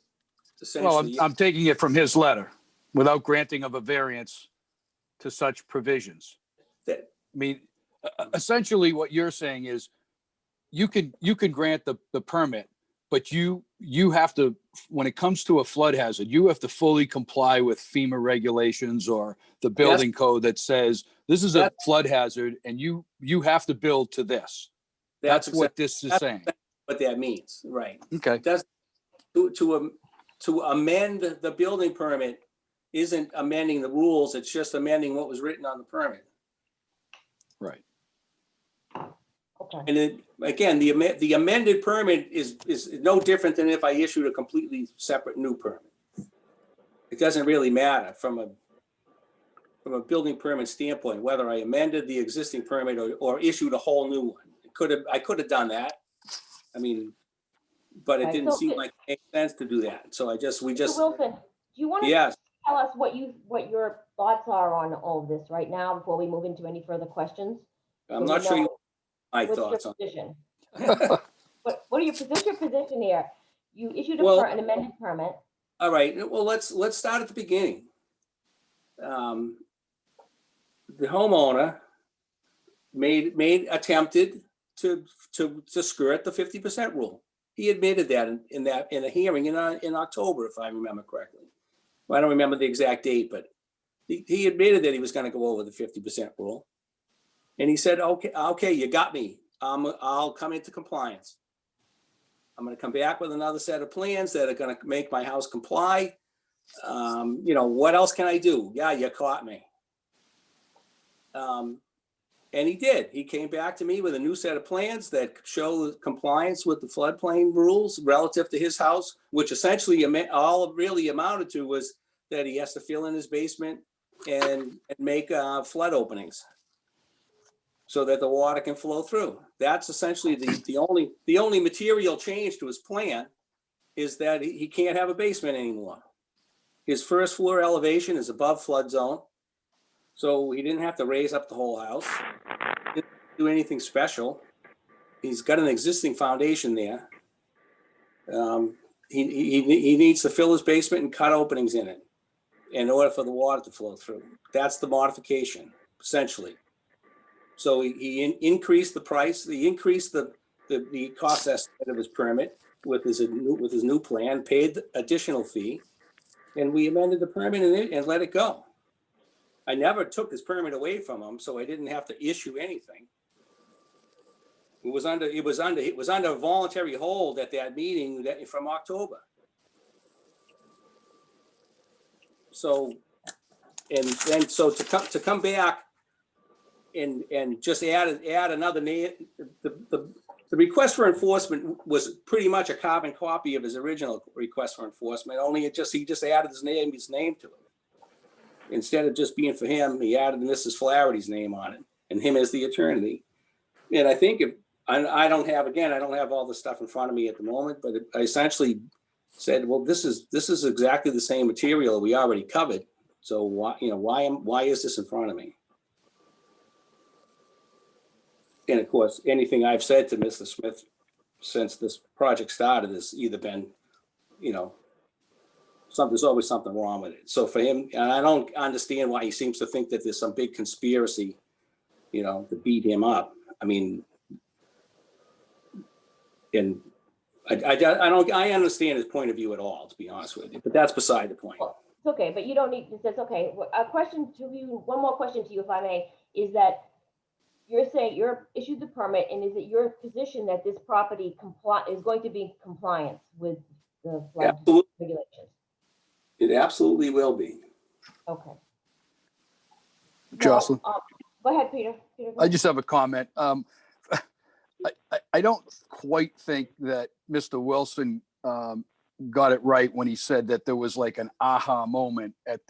S3: essentially.
S10: Well, I'm taking it from his letter, without granting of a variance to such provisions. I mean, essentially what you're saying is you can grant the permit, but you you have to, when it comes to a flood hazard, you have to fully comply with FEMA regulations or the building code that says this is a flood hazard and you have to build to this. That's what this is saying.
S3: What that means, right?
S10: Okay.
S3: That's to amend the building permit isn't amending the rules. It's just amending what was written on the permit.
S10: Right.
S1: Okay.
S3: And again, the amended permit is no different than if I issued a completely separate new permit. It doesn't really matter from a building permit standpoint, whether I amended the existing permit or issued a whole new one. I could have done that. I mean, but it
S1: Right,
S3: didn't
S1: so
S3: seem like it made sense to do that. So we just,
S1: Wilson, do you want to
S3: yes,
S1: tell us what your thoughts are on all of this right now before we move into any further questions?
S3: I'm not sure my
S1: What's
S3: thoughts
S1: your
S3: on.
S1: position? What are your position here? You issued an amended permit.
S3: All right. Well, let's start at the beginning. The homeowner attempted to skirt the 50% rule. He admitted that in a hearing in October, if I remember correctly. Well, I don't remember the exact date, but he admitted that he was going to go over the 50% rule. And he said, okay, you got me. I'll come into compliance. I'm going to come back with another set of plans that are going to make my house comply. What else can I do? Yeah, you caught me. And he did. He came back to me with a new set of plans that show compliance with the floodplain rules relative to his house, which essentially all it really amounted to was that he has to fill in his basement and make flood openings so that the water can flow through. That's essentially the only material change to his plan is that he can't have a basement anymore. His first floor elevation is above flood zone. So he didn't have to raise up the whole house, didn't do anything special. He's got an existing foundation there. He needs to fill his basement and cut openings in it in order for the water to flow through. That's the modification, essentially. So he increased the price. He increased the cost estimate of his permit with his new plan, paid the additional fee, and we amended the permit and let it go. I never took his permit away from him, so I didn't have to issue anything. It was under a voluntary hold at that meeting from October. So, and then so to come back and just add another name, the request for enforcement was pretty much a carbon copy of his original request for enforcement. Only he just added his name to it. Instead of just being for him, he added Mrs. Flaherty's name on it and him as the attorney. And I think I don't have all the stuff in front of me at the moment, but I essentially said, well, this is exactly the same material we already covered. So why is this in front of me? And of course, anything I've said to Mr. Smith since this project started has either been, there's always something wrong with it. So for him, and I don't understand why he seems to think that there's some big conspiracy, to beat him up. I mean, and I understand his point of view at all, to be honest with you, but that's beside the point.
S1: Well, it's okay, but you don't need, that's okay. A question to you, one more question to you, if I may, is that you're saying you're issued the permit, and is it your position that this property is going to be in compliance with the flood regulations?
S3: It absolutely will be.
S1: Okay.
S10: Jocelyn?
S1: Go ahead, Peter.
S10: I just have a comment. I don't quite think that Mr. Wilson got it right when he said that there was like an aha moment at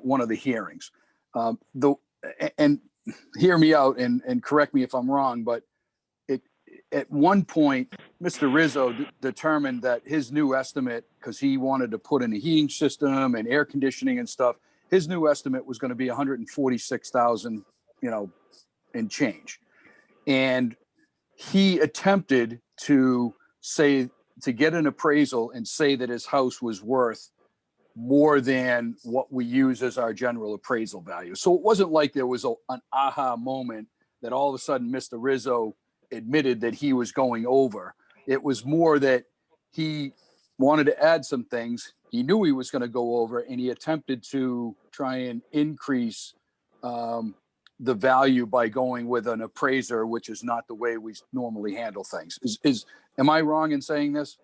S10: one of the hearings. And hear me out and correct me if I'm wrong, but at one point, Mr. Rizzo determined that his new estimate, because he wanted to put in a heating system and air conditioning and stuff, his new estimate was going to be 146,000, and change. And he attempted to get an appraisal and say that his house was worth more than what we use as our general appraisal value. So it wasn't like there was an aha moment that all of a sudden Mr. Rizzo admitted that he was going over. It was more that he wanted to add some things. He knew he was going to go over, and he attempted to try and increase the value by going with an appraiser, which is not the way we normally handle things. Am I wrong in saying this?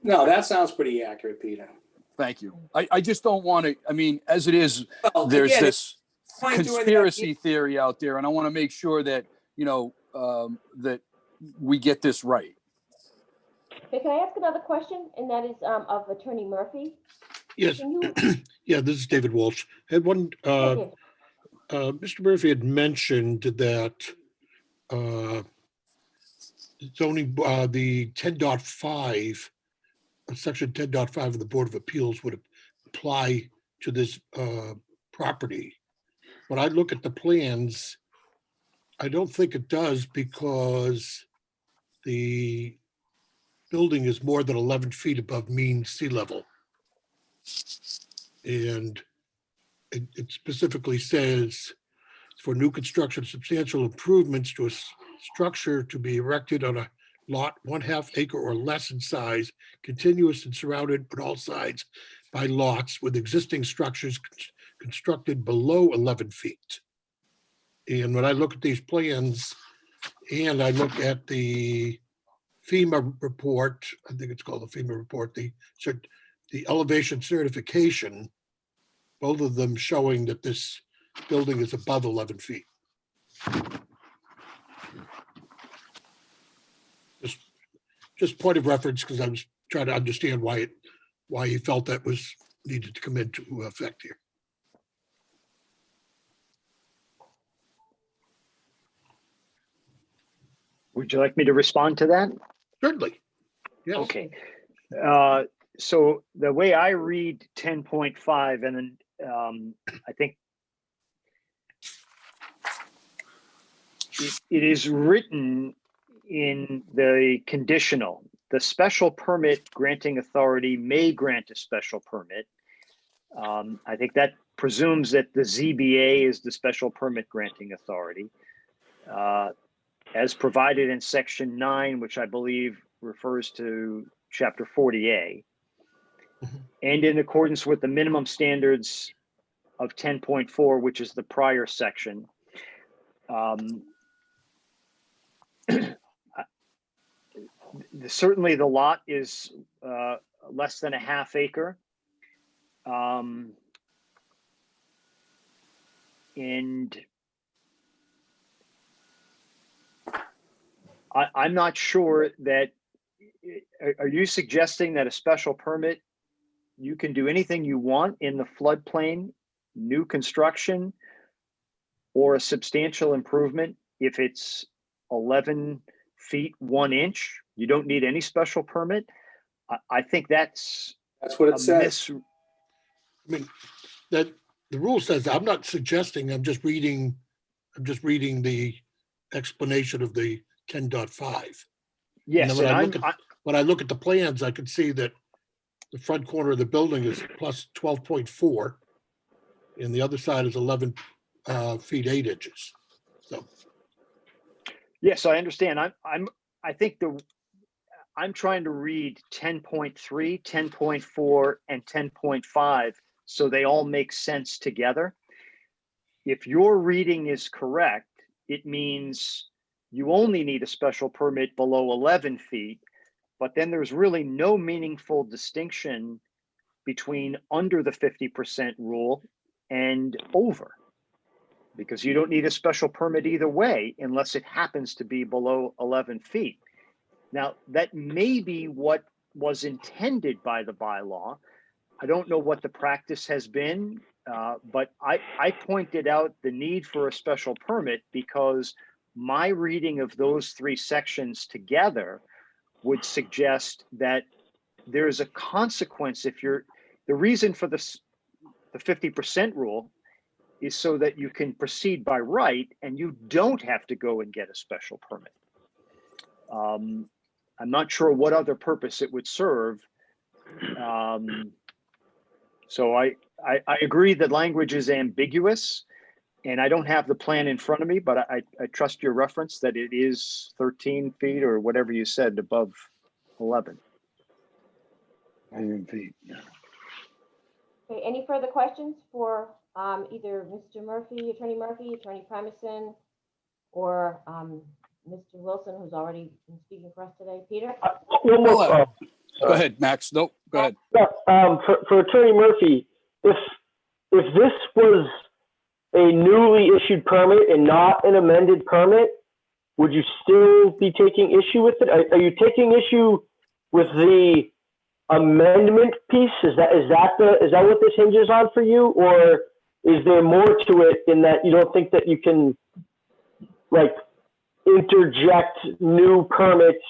S3: No, that sounds pretty accurate, Peter.
S10: Thank you. I just don't want to, I mean, as it is,
S3: Well,
S10: there's
S3: again,
S10: this
S3: fine doing that.
S10: conspiracy theory out there, and I want to make sure that, that we get this right.
S1: Okay, can I ask another question? And that is of Attorney Murphy.
S4: Yes.
S1: Can you,
S4: Yeah, this is David Walsh. Had one,
S1: okay,
S4: Mr. Murphy had mentioned that zoning, the 10.5, section 10.5 of the Board of Appeals would apply to this property. When I look at the plans, I don't think it does, because the building is more than 11 feet above mean sea level. And it specifically says, for new construction, substantial improvements to a structure to be erected on a lot 1/2 acre or less in size, continuous and surrounded on all sides by lots with existing structures constructed below 11 feet. And when I look at these plans and I look at the FEMA report, I think it's called the FEMA report, the elevation certification, both of them showing that this building is above 11 feet. Just point of reference, because I was trying to understand why you felt that was needed to come into effect here.
S5: Would you like me to respond to that?
S4: Certainly. Yes.
S5: Okay. So the way I read 10.5, and then I think it is written in the conditional. The special permit granting authority may grant a special permit. I think that presumes that the ZBA is the special permit granting authority. As provided in section 9, which I believe refers to chapter 40A, and in accordance with the minimum standards of 10.4, which is the prior section. Certainly the lot is less than a 1/2 acre. And I'm not sure that, are you suggesting that a special permit, you can do anything you want in the floodplain, new construction, or a substantial improvement if it's 11 feet 1 inch? You don't need any special permit? I think that's
S3: what it says.
S4: I mean, that the rule says, I'm not suggesting, I'm just reading the explanation of the 10.5.
S5: Yes,
S4: and when I look at the plans, I can see that the front corner of the building is plus 12.4, and the other side is 11 feet 8 inches. So,
S5: yes, I understand. I think I'm trying to read 10.3, 10.4, and 10.5 so they all make sense together. If your reading is correct, it means you only need a special permit below 11 feet, but then there's really no meaningful distinction between under the 50% rule and over, because you don't need a special permit either way unless it happens to be below 11 feet. Now, that may be what was intended by the bylaw. I don't know what the practice has been, but I pointed out the need for a special permit because my reading of those 3 sections together would suggest that there is a consequence if the reason for the 50% rule is so that you can proceed by right and you don't have to go and get a special permit. I'm not sure what other purpose it would serve. So I agree that language is ambiguous, and I don't have the plan in front of me, but I trust your reference that it is 13 feet or whatever you said above 11.
S1: Okay, any further questions for either Mr. Murphy, Attorney Primason, or Mr. Wilson, who's already been speaking for us today? Peter?
S7: One more.
S10: Go
S7: sorry.
S10: ahead, Max. Nope, go ahead.
S7: Yeah, for Attorney Murphy, if this was a newly issued permit and not an amended permit, would you still be taking issue with it? Are you taking issue with the amendment piece? Is that what this hinges on for you, or is there more to it in that you don't think that you can like interject new permits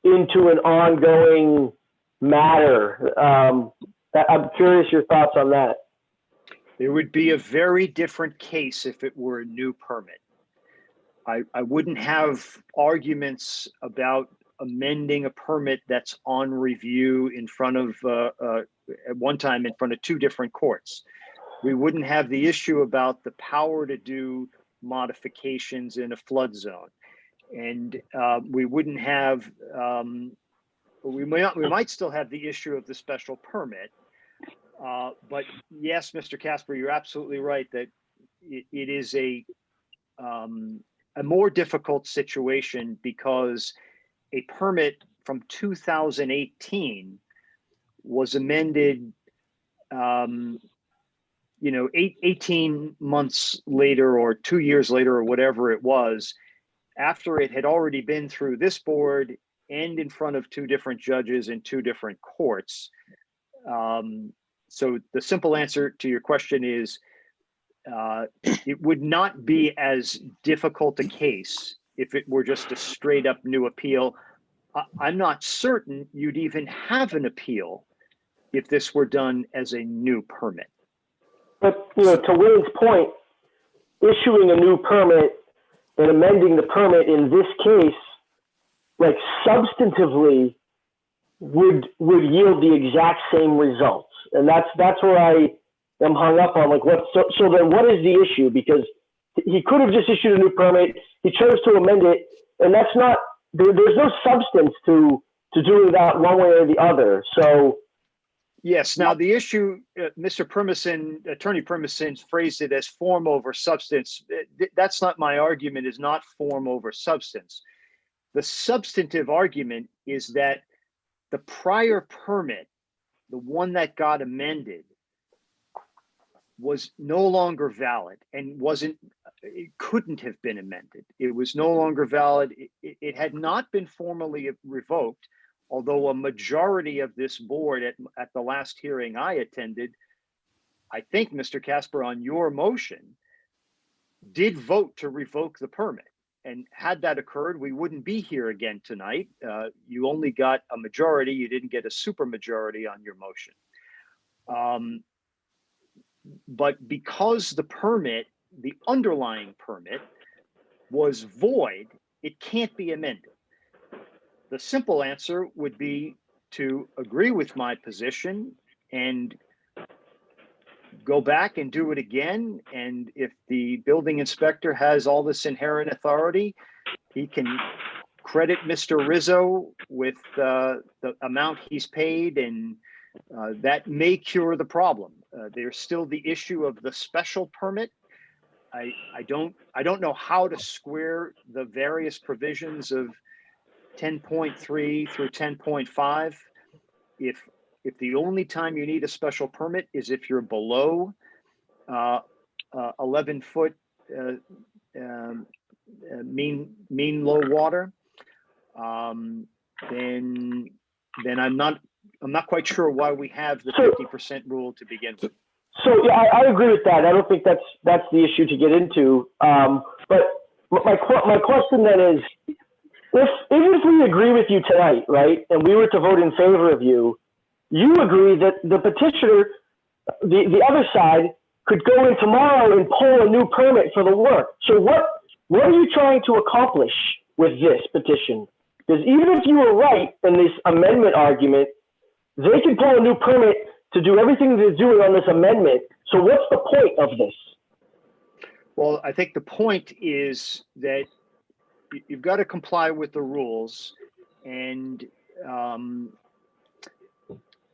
S7: into an ongoing matter? I'm curious your thoughts on that.
S5: It would be a very different case if it were a new permit. I wouldn't have arguments about amending a permit that's on review in front of, at one time in front of two different courts. We wouldn't have the issue about the power to do modifications in a flood zone. And we wouldn't have, we might still have the issue of the special permit. But yes, Mr. Casper, you're absolutely right that it is a more difficult situation because a permit from 2018 was amended, 18 months later or 2 years later or whatever it was, after it had already been through this board and in front of two different judges in two different courts. So the simple answer to your question is, it would not be as difficult a case if it were just a straight up new appeal. I'm not certain you'd even have an appeal if this were done as a new permit.
S7: But, to Wayne's point, issuing a new permit and amending the permit in this case, like substantively would yield the exact same results. And that's where I am hung up on, like, so then what is the issue? Because he could have just issued a new permit, he chose to amend it, and that's not, there's no substance to doing that one way or the other. So
S5: yes, now the issue, Mr. Primason, Attorney Primason phrased it as form over substance. That's not my argument, is not form over substance. The substantive argument is that the prior permit, the one that got amended, was no longer valid and it couldn't have been amended. It was no longer valid. It had not been formally revoked, although a majority of this board at the last hearing I attended, I think, Mr. Casper, on your motion, did vote to revoke the permit. And had that occurred, we wouldn't be here again tonight. You only got a majority. You didn't get a supermajority on your motion. But because the permit, the underlying permit, was void, it can't be amended. The simple answer would be to agree with my position and go back and do it again. And if the building inspector has all this inherent authority, he can credit Mr. Rizzo with the amount he's paid, and that may cure the problem. There's still the issue of the special permit. I don't know how to square the various provisions of 10.3 through 10.5. If the only time you need a special permit is if you're below 11 foot mean low water, then I'm not quite sure why we have the 50% rule to begin with.
S7: So yeah, I agree with that. I don't think that's the issue to get into. But my question then is, if we agree with you tonight, right, and we were to vote in favor of you, you agree that the petitioner, the other side, could go in tomorrow and pull a new permit for the work. So what are you trying to accomplish with this petition? Because even if you were right in this amendment argument, they can pull a new permit to do everything they're doing on this amendment. So what's the point of this?
S5: Well, I think the point is that you've got to comply with the rules, and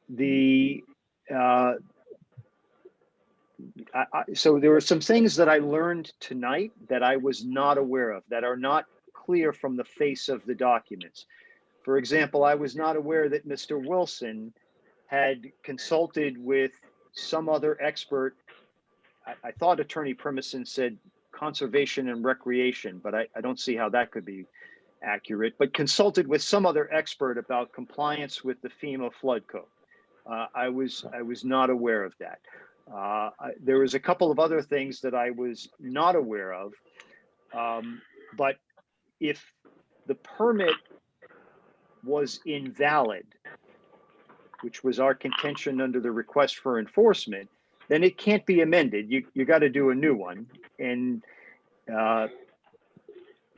S5: the so there were some things that I learned tonight that I was not aware of, that are not clear from the face of the documents. For example, I was not aware that Mr. Wilson had consulted with some other expert. I thought Attorney Primison said conservation and recreation, but I don't see how that could be accurate, but consulted with some other expert about compliance with the FEMA flood code. I was not aware of that. There was a couple of other things that I was not aware of, but if the permit was invalid, which was our contention under the request for enforcement, then it can't be amended. You got to do a new one. And,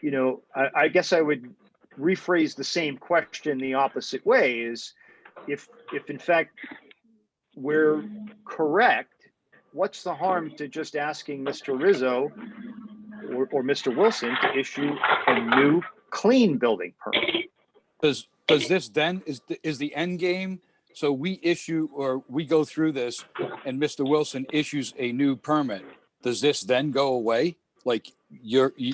S5: you know, I guess I would rephrase the same question the opposite way, is if in fact we're correct, what's the harm to just asking Mr. Rizzo or Mr. Wilson to issue a new clean building permit?
S10: Does this then is the end game? So we issue, or we go through this and Mr. Wilson issues a new permit. Does this then go away? Like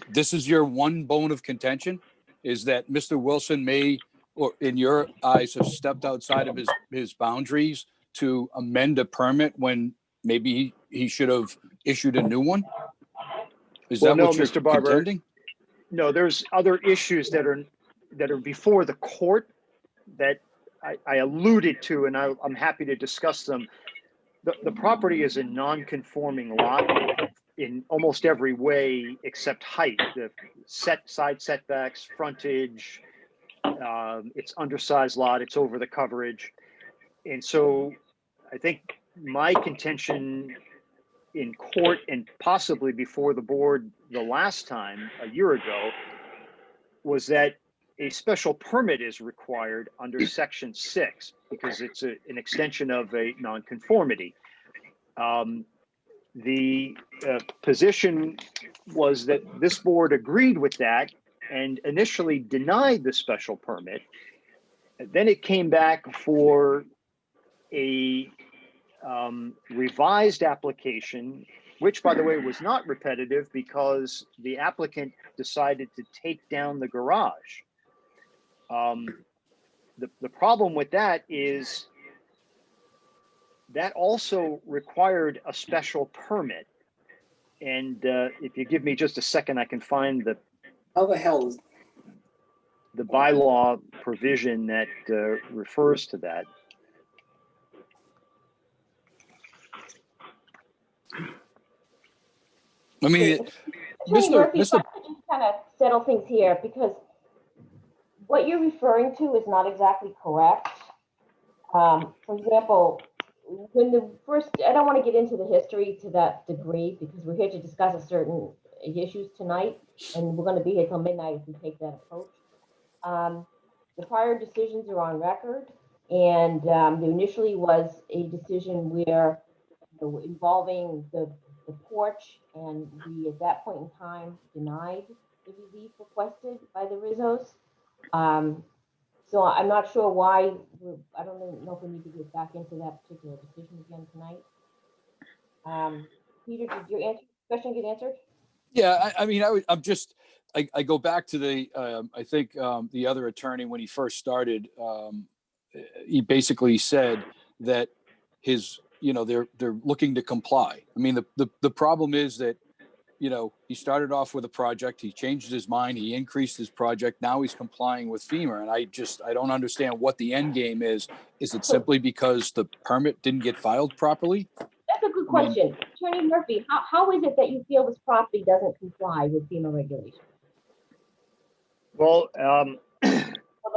S10: this is your one bone of contention, is that Mr. Wilson may, or in your eyes, have stepped outside of his boundaries to amend a permit when maybe he should have issued a new one? Is that what you're
S5: Mr. Barber,
S10: contending?
S5: No, there's other issues that are before the court that I alluded to, and I'm happy to discuss them. The property is a non-conforming lot in almost every way except height. The side setbacks, frontage, it's undersized lot, it's over the coverage. And so I think my contention in court and possibly before the board the last time, a year ago, was that a special permit is required under Section 6 because it's an extension of a nonconformity. The position was that this board agreed with that and initially denied the special permit. Then it came back for a revised application, which, by the way, was not repetitive because the applicant decided to take down the garage. The problem with that is that also required a special permit. And if you give me just a second, I can find
S3: How the hell is
S5: the bylaw provision that refers to that.
S10: I mean,
S1: Attorney Murphy, if I could just kind of settle things here, because what you're referring to is not exactly correct. For example, when the first, I don't want to get into the history to that degree because we're here to discuss a certain issues tonight, and we're going to be here till midnight if we take that approach. The prior decisions are on record, and there initially was a decision where, involving the porch, and we at that point in time denied the relief requested by the Rizzos. So I'm not sure why. I don't know if we need to get back into that particular decision again tonight. Peter, did your question get answered?
S10: Yeah, I mean, I go back to the, I think the other attorney, when he first started, he basically said that they're looking to comply. I mean, the problem is that, he started off with a project, he changed his mind, he increased his project, now he's complying with FEMA. And I don't understand what the end game is. Is it simply because the permit didn't get filed properly?
S1: That's a good question. Attorney Murphy, how is it that you feel this property doesn't comply with FEMA regulations?
S5: Well,
S1: or the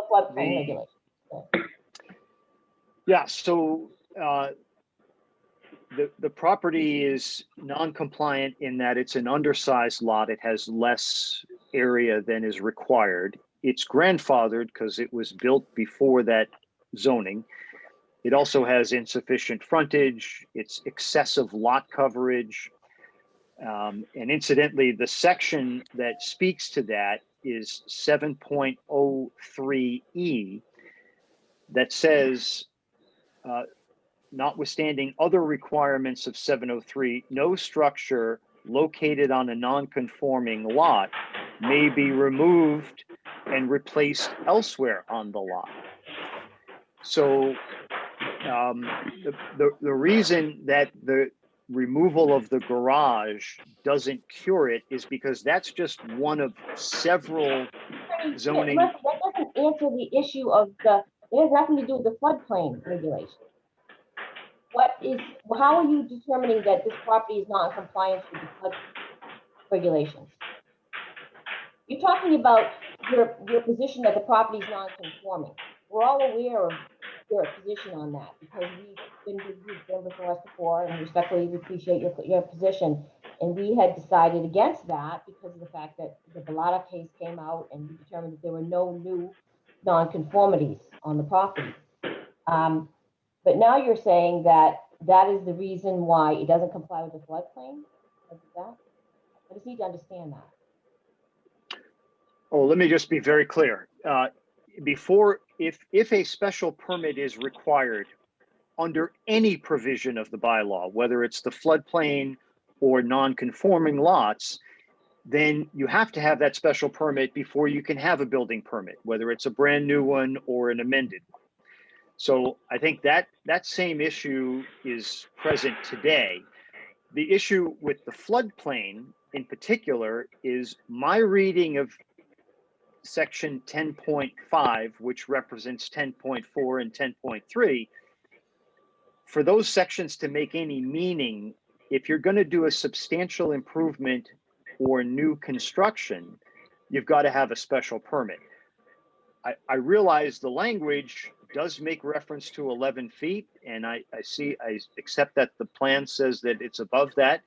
S1: floodplain regulations.
S5: Yeah, so the property is non-compliant in that it's an undersized lot. It has less area than is required. It's grandfathered because it was built before that zoning. It also has insufficient frontage. It's excessive lot coverage. And incidentally, the section that speaks to that is 7.03E that says notwithstanding other requirements of 703, no structure located on a non-conforming lot may be removed and replaced elsewhere on the lot. So the reason that the removal of the garage doesn't cure it is because that's just one of several zoning.
S1: Murphy, that doesn't answer the issue of it has nothing to do with the floodplain regulation. How are you determining that this property is not in compliance with the flood regulations? You're talking about your position that the property is non-conforming. We're all aware of your position on that because you've been before us before, and respectfully we appreciate your position. And we had decided against that because of the fact that the Bellata case came out and we determined that there were no new non-conformities on the property. But now you're saying that that is the reason why it doesn't comply with the floodplain? I just need to understand that.
S5: Oh, let me just be very clear. If a special permit is required under any provision of the bylaw, whether it's the floodplain or non-conforming lots, then you have to have that special permit before you can have a building permit, whether it's a brand new one or an amended one. So I think that same issue is present today. The issue with the floodplain in particular is my reading of section 10.5, which represents 10.4 and 10.3. For those sections to make any meaning, if you're going to do a substantial improvement or new construction, you've got to have a special permit. I realize the language does make reference to 11 feet, and I accept that the plan says that it's above that,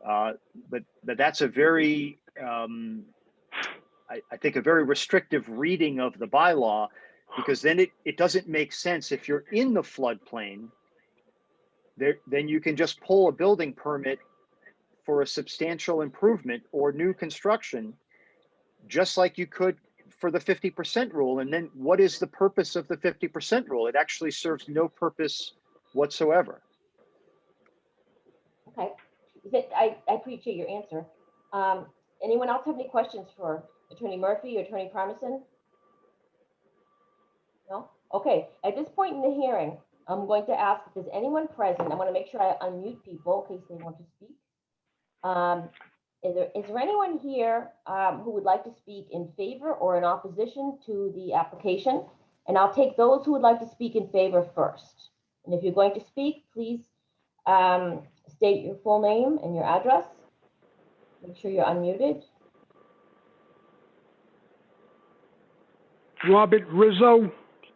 S5: but that's a very, I think a very restrictive reading of the bylaw, because then it doesn't make sense if you're in the floodplain, then you can just pull a building permit for a substantial improvement or new construction, just like you could for the 50% rule. And then what is the purpose of the 50% rule? It actually serves no purpose whatsoever.
S1: Okay, I appreciate your answer. Anyone else have any questions for Attorney Murphy or Attorney Primerson? No? Okay, at this point in the hearing, I'm going to ask if there's anyone present. I want to make sure I unmute people in case they want to speak. Is there anyone here who would like to speak in favor or in opposition to the application? And I'll take those who would like to speak in favor first. And if you're going to speak, please state your full name and your address. Make sure you're unmuted.
S12: Robert Rizzo,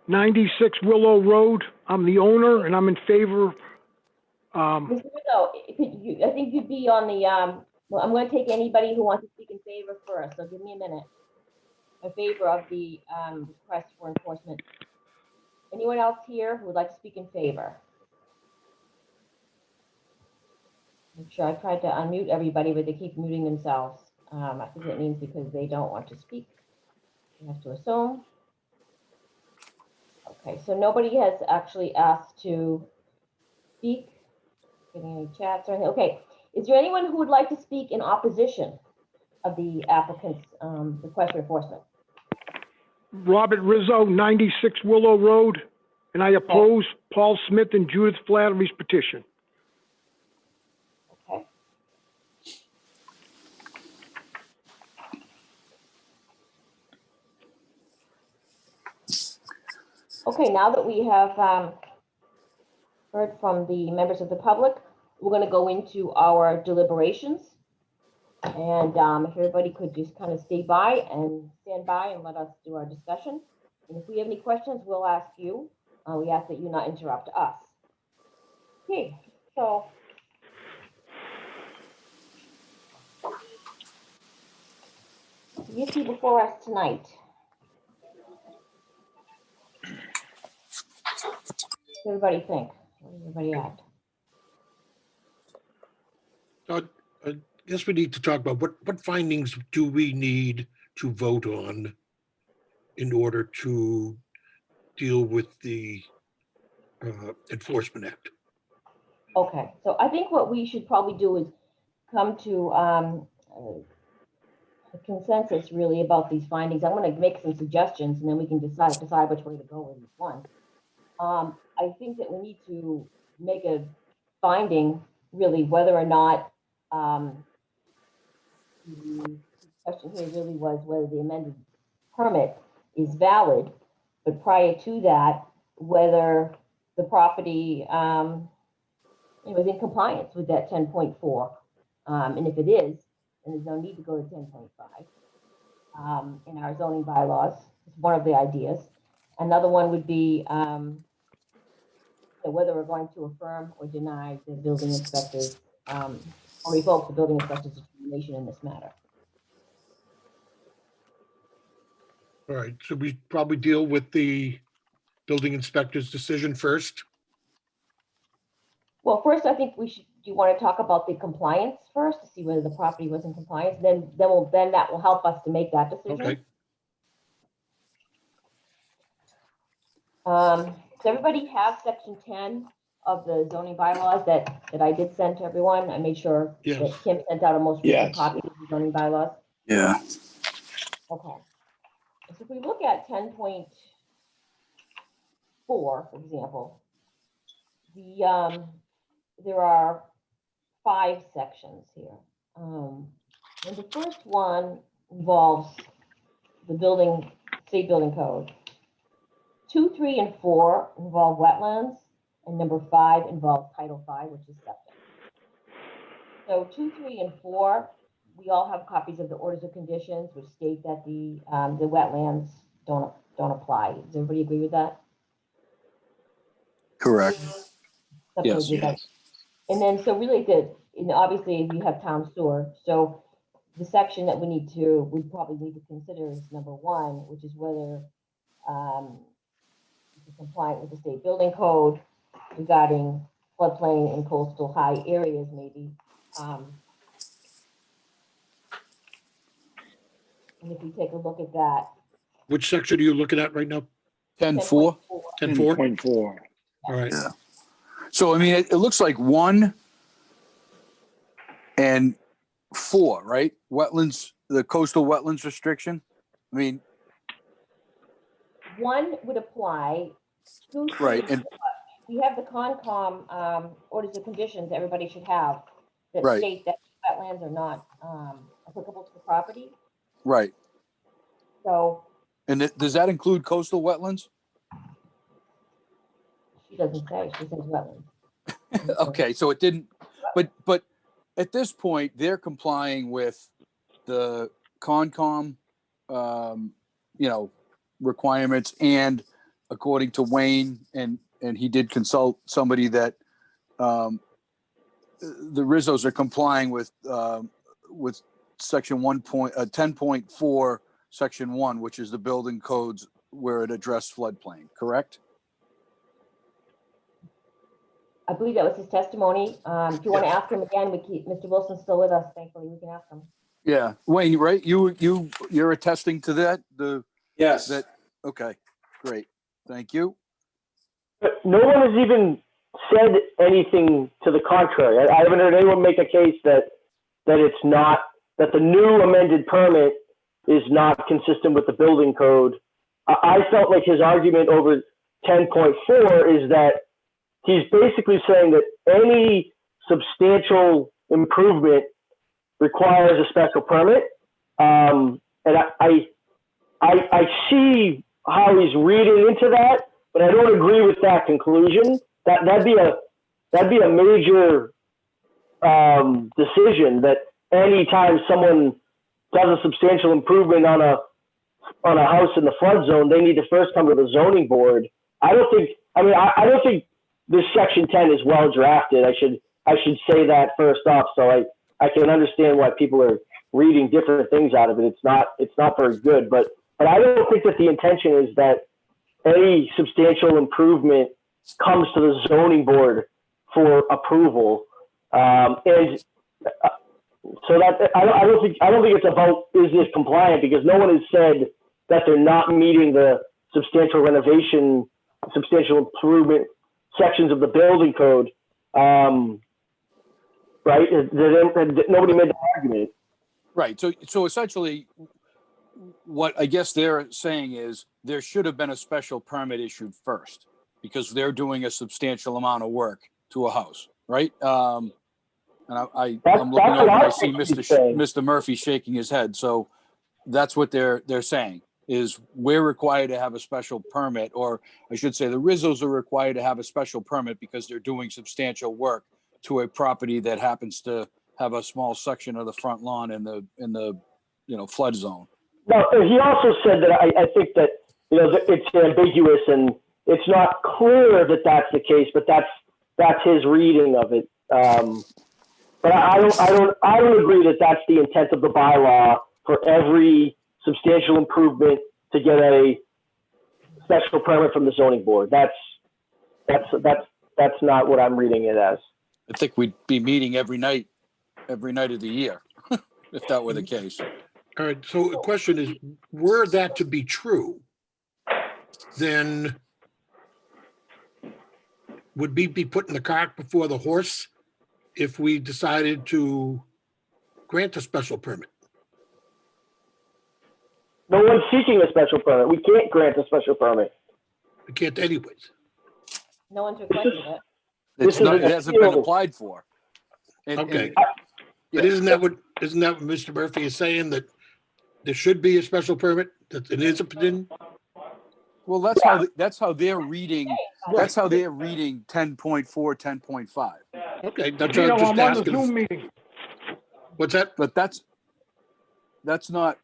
S12: 96 Willow Road. I'm the owner and I'm in favor.
S1: Mr. Rizzo, I think you'd be on the, well, I'm going to take anybody who wants to speak in favor first, so give me a minute. In favor of the request for enforcement. Anyone else here who would like to speak in favor? Make sure I tried to unmute everybody, but they keep muting themselves. I think it means because they don't want to speak. You have to assume. Okay, so nobody has actually asked to speak. Getting any chats or anything. Okay, is there anyone who would like to speak in opposition of the applicant's request for enforcement?
S12: Robert Rizzo, 96 Willow Road, and I oppose Paul Smith and Judith Flattery's petition.
S1: Okay. Okay, now that we have heard from the members of the public, we're going to go into our deliberations. And if everybody could just kind of stand by and let us do our discussion. And if we have any questions, we'll ask you. We ask that you not interrupt us. Okay, so the issue before us tonight. What does everybody think? Where does everybody at?
S4: I guess we need to talk about what findings do we need to vote on in order to deal with the Enforcement Act.
S1: Okay, so I think what we should probably do is come to a consensus really about these findings. I'm going to make some suggestions and then we can decide which way to go with each one. I think that we need to make a finding really whether or not the question here really was whether the amended permit is valid, but prior to that, whether the property it was in compliance with that 10.4. And if it is, then there's no need to go to 10.5 in our zoning bylaws. It's one of the ideas. Another one would be whether we're going to affirm or deny the building inspector's or revoke the building inspector's determination in this matter.
S4: All right, so we probably deal with the building inspector's decision first.
S1: Well, first, I think we should. Do you want to talk about the compliance first to see whether the property was in compliance? Then that will help us to make that decision.
S4: Okay.
S1: Does everybody have section 10 of the zoning bylaws that I did send to everyone? I made sure that Kim sent out a most recent copy of the zoning bylaws.
S10: Yeah.
S1: Okay. So if we look at 10.4, for example, there are 5 sections here. And the first one involves the state building code. 2, 3, and 4 involve wetlands, and number 5 involves Title 5, which is septic. So 2, 3, and 4, we all have copies of the orders of conditions, which state that the wetlands don't apply. Does everybody agree with that?
S10: Correct. Yes.
S1: And then, so really, obviously, you have town sewer. So the section that we probably need to consider is number 1, which is whether it's compliant with the state building code regarding floodplain and coastal high areas, maybe. And if we take a look at that.
S4: Which section are you looking at right now?
S10: 10.4.
S4: 10.4?
S5: 10.4.
S4: All right.
S10: Yeah. So, I mean, it looks like 1 and 4, right? Wetlands, the coastal wetlands restriction. I mean,
S1: 1 would apply. 2, 3,
S10: right. And
S1: we have the Concom orders of conditions everybody should have that
S10: right.
S1: state that wetlands are not applicable to the property.
S10: Right.
S1: So.
S10: And does that include coastal wetlands?
S1: She doesn't say. She says wetlands.
S10: Okay, so it didn't. But at this point, they're complying with the Concom, requirements, and according to Wayne, and he did consult somebody that the Rizzos are complying with section 10.4, section 1, which is the building codes where it addressed floodplain, correct? I
S1: believe that was his testimony. If you want to ask him again, Mr. Wilson's still with us. Thankfully, we can ask him.
S10: Yeah, Wayne, right? You're attesting to that?
S3: Yes.
S10: Okay, great. Thank you.
S7: No one has even said anything to the contrary. I haven't heard anyone make a case that it's not, that the new amended permit is not consistent with the building code. I felt like his argument over 10.4 is that he's basically saying that any substantial improvement requires a special permit. And I see how he's reading into that, but I don't agree with that conclusion. That'd be a major decision, that anytime someone does a substantial improvement on a house in the flood zone, they need to first come to the zoning board. I don't think this section 10 is well drafted. I should say that first off, so I can understand why people are reading different things out of it. It's not very good, but I don't think that the intention is that any substantial improvement comes to the zoning board for approval. So that I don't think it's about is this compliant, because no one has said that they're not meeting the substantial renovation, substantial improvement sections of the building code. Right? Nobody made the argument.
S10: Right. So essentially, what I guess they're saying is there should have been a special permit issued first because they're doing a substantial amount of work to a house, right? And I'm looking over and I see Mr. Murphy shaking his head. So that's what they're saying is we're required to have a special permit, or I should say the Rizzos are required to have a special permit because they're doing substantial work to a property that happens to have a small section of the front lawn in the flood zone.
S7: No, he also said that I think that it's ambiguous and it's not clear that that's the case, but that's his reading of it. But I don't agree that that's the intent of the bylaw for every substantial improvement to get a special permit from the zoning board. That's not what I'm reading it as.
S10: I think we'd be meeting every night of the year if that were the case.
S4: All right, so the question is, were that to be true, then would we be putting the cart before the horse if we decided to grant a special permit?
S7: No one's seeking a special permit. We can't grant a special permit.
S4: We can't anyways.
S1: No one's requested it.
S10: It hasn't been applied for.
S4: Okay. But isn't that what Mr. Murphy is saying, that there should be a special permit, that it is a opinion?
S10: Well, that's how they're reading. That's how they're reading 10.4, 10.5.
S4: Okay, that's what I'm just asking.
S12: Zoom meeting.
S4: What's that?
S10: But that's not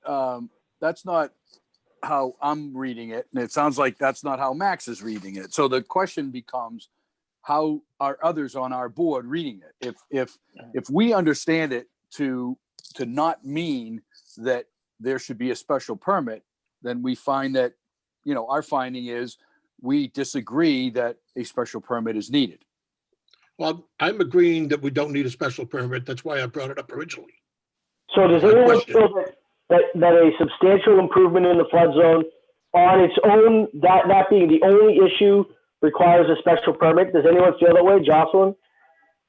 S10: how I'm reading it, and it sounds like that's not how Max is reading it. So the question becomes, how are others on our board reading it? If we understand it to not mean that there should be a special permit, then we find that, our finding is we disagree that a special permit is needed.
S4: Well, I'm agreeing that we don't need a special permit. That's why I brought it up originally.
S7: So does anyone feel that a substantial improvement in the flood zone on its own, that being the only issue, requires a special permit? Does anyone feel that way, Jocelyn?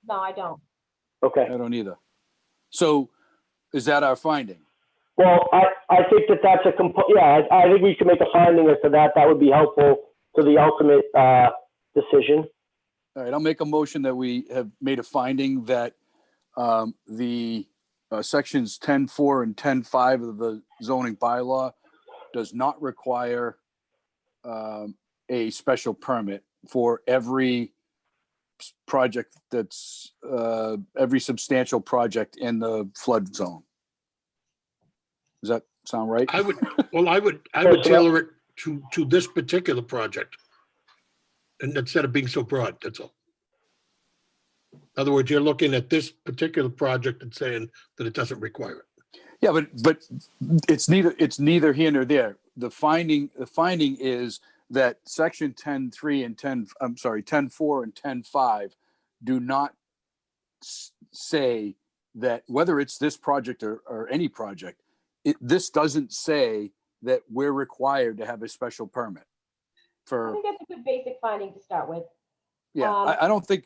S1: No, I don't.
S7: Okay.
S10: I don't either. So is that our finding?
S7: Well, I think that's I think we should make a finding as to that. That would be helpful to the ultimate decision.
S10: All right, I'll make a motion that we have made a finding that the sections 10.4 and 10.5 of the zoning bylaw does not require a special permit for every project that's every substantial project in the flood zone. Does that sound right?
S4: I would tailor it to this particular project, and instead of being so broad, that's all. In other words, you're looking at this particular project and saying that it doesn't require it.
S10: Yeah, but it's neither here nor there. The finding is that section 10.3 and 10.4 and 10.5 do not say that whether it's this project or any project, this doesn't say that we're required to have a special permit for.
S1: I think that's a good basic finding to start with.
S10: Yeah, I don't think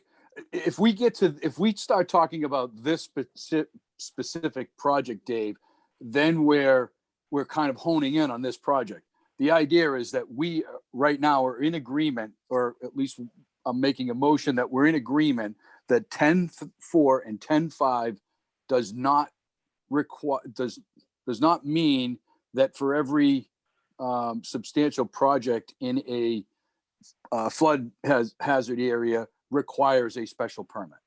S10: if we start talking about this specific project, Dave, then we're kind of honing in on this project. The idea is that we right now are in agreement, or at least I'm making a motion that we're in agreement that 10.4 and 10.5 does not mean that for every substantial project in a flood hazard area requires a special permit.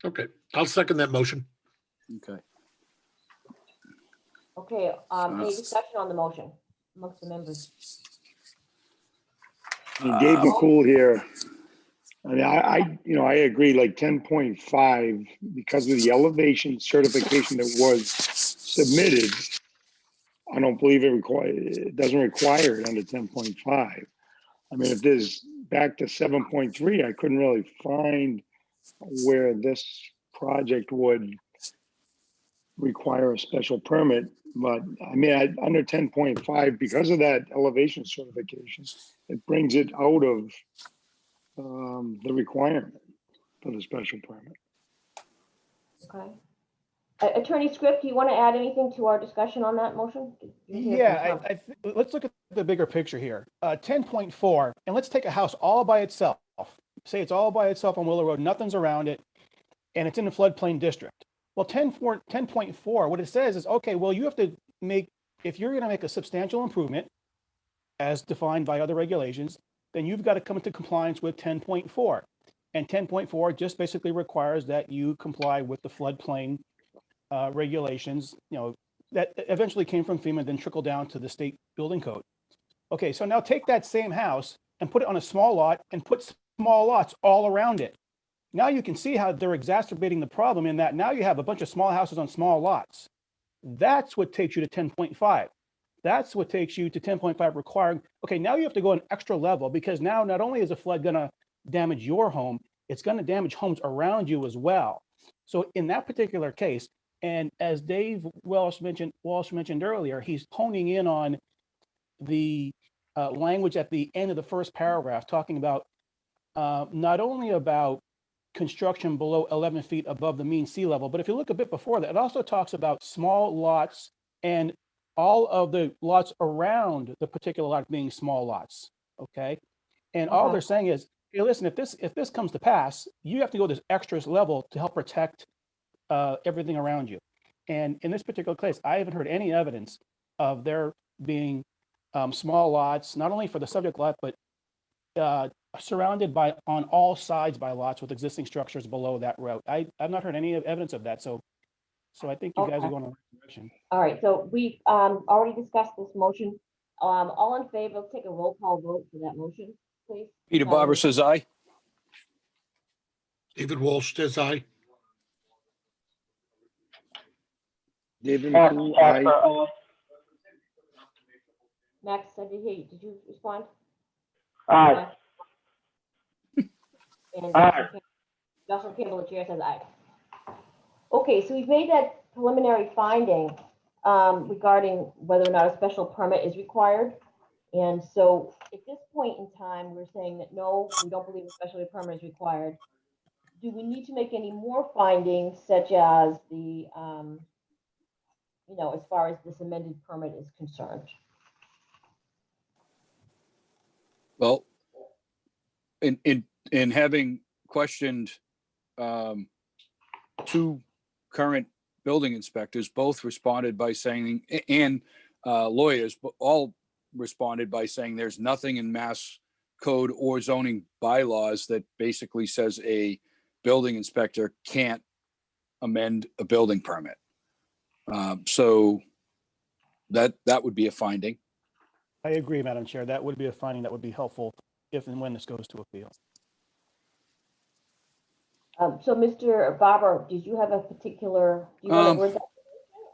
S4: Okay, I'll second that motion.
S10: Okay.
S1: Okay, any discussion on the motion amongst the members?
S13: Dave McCool here. I mean, I agree, like 10.5, because of the elevation certification that was submitted, I don't believe it doesn't require it under 10.5. I mean, if there's back to 7.3, I couldn't really find where this project would require a special permit. But I mean, under 10.5, because of that elevation certification, it brings it out of the requirement for the special permit.
S1: Okay. Attorney Script, do you want to add anything to our discussion on that motion?
S11: Yeah, let's look at the bigger picture here. 10.4, and let's take a house all by itself. Say it's all by itself on Willow Road, nothing's around it, and it's in the floodplain district. Well, 10.4, what it says is, okay, well, you have to make, if you're going to make a substantial improvement, as defined by other regulations, then you've got to come into compliance with 10.4. And 10.4 just basically requires that you comply with the floodplain regulations, that eventually came from FEMA, then trickled down to the state building code. Okay, so now take that same house and put it on a small lot and put small lots all around it. Now you can see how they're exacerbating the problem in that now you have a bunch of small houses on small lots. That's what takes you to 10.5. That's what takes you to 10.5 requiring, okay, now you have to go an extra level because now not only is a flood gonna damage your home, it's gonna damage homes around you as well. So in that particular case, and as Dave Walsh mentioned earlier, he's honing in on the language at the end of the first paragraph, talking about not only about construction below 11 feet above the mean sea level, but if you look a bit before that, it also talks about small lots and all of the lots around the particular lot being small lots, okay? And all they're saying is, hey, listen, if this comes to pass, you have to go this extra level to help protect everything around you. And in this particular case, I haven't heard any evidence of there being small lots, not only for the subject lot, but surrounded by on all sides by lots with existing structures below that route. I've not heard any evidence of that. So I think you guys are going in the right direction.
S1: All right, so we already discussed this motion. All in favor, take a roll call vote for that motion, please.
S10: Peter Barber says aye.
S4: David Walsh says aye.
S13: David
S7: Max
S13: McCool,
S7: Casper,
S13: aye.
S7: aye.
S1: Max, I did hear you. Did you respond?
S7: Aye.
S1: And
S7: Aye.
S1: Jocelyn Campbell, the chair, says aye. Okay, so we've made that preliminary finding regarding whether or not a special permit is required. And so at this point in time, we're saying that no, we don't believe a special permit is required. Do we need to make any more findings such as the, as far as this amended permit is concerned?
S10: Well, in having questioned two current building inspectors, both responded by saying, and lawyers, but all responded by saying there's nothing in Mass Code or zoning bylaws that basically says a building inspector can't amend a building permit. So that would be a finding.
S11: I agree, Madam Chair. That would be a finding that would be helpful if and when this goes to appeal.
S1: So Mr. Barber, did you have a particular, do you want to word that?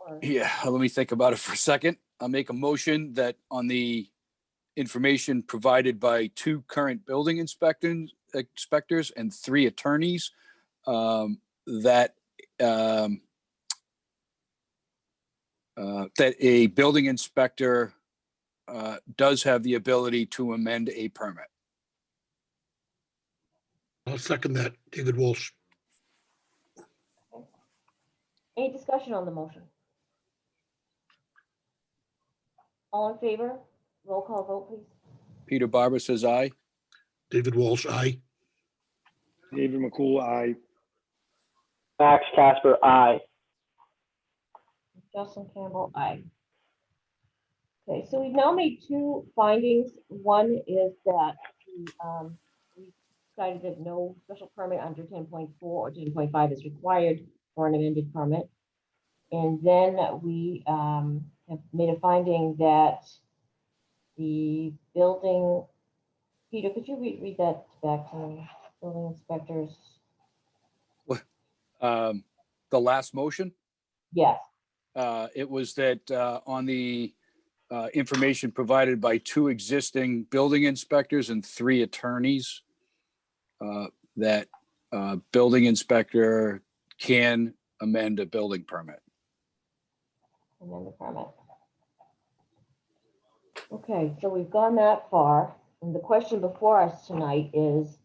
S1: Or?
S10: Yeah, let me think about it for a second. I'll make a motion that on the information provided by two current building inspectors and three attorneys, that a building inspector does have the ability to amend a permit.
S4: I'll second that, David Walsh.
S1: Okay. Any discussion on the motion? All in favor? Roll call vote, please.
S10: Peter Barber says aye.
S4: David Walsh, aye.
S13: David McCool, aye.
S7: Max Casper, aye.
S1: Jocelyn Campbell, aye. Okay, so we've now made two findings. One is that we decided that no special permit under 10.4 or 10.5 is required for an amended permit. And then we have made a finding that the building, Peter, could you read that back to me? Building inspectors.
S10: The last motion?
S1: Yes.
S10: It was that on the information provided by two existing building inspectors and three attorneys, that building inspector can amend a building permit.
S1: Amend the permit. Okay, so we've gone that far. And the question before us tonight is,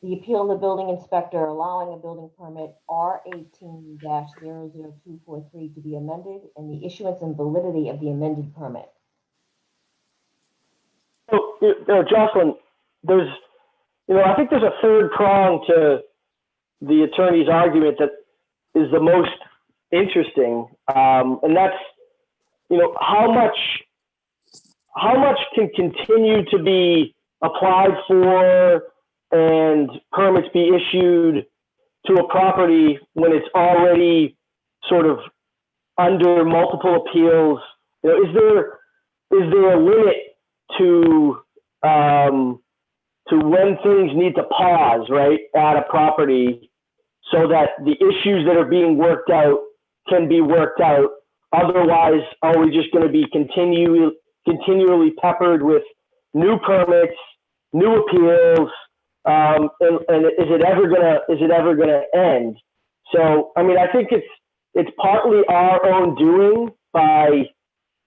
S1: the appeal of the building inspector allowing a building permit R18-00243 to be amended and the issuance and validity of the amended permit.
S7: So, Jocelyn, there's, I think there's a third prong to the attorney's argument that is the most interesting, and that's, how much can continue to be applied for and permits be issued to a property when it's already sort of under multiple appeals? Is there a limit to when things need to pause, right, at a property so that the issues that are being worked out can be worked out? Otherwise, are we just going to be continually peppered with new permits, new appeals, and is it ever gonna end? So, I mean, I think it's partly our own doing by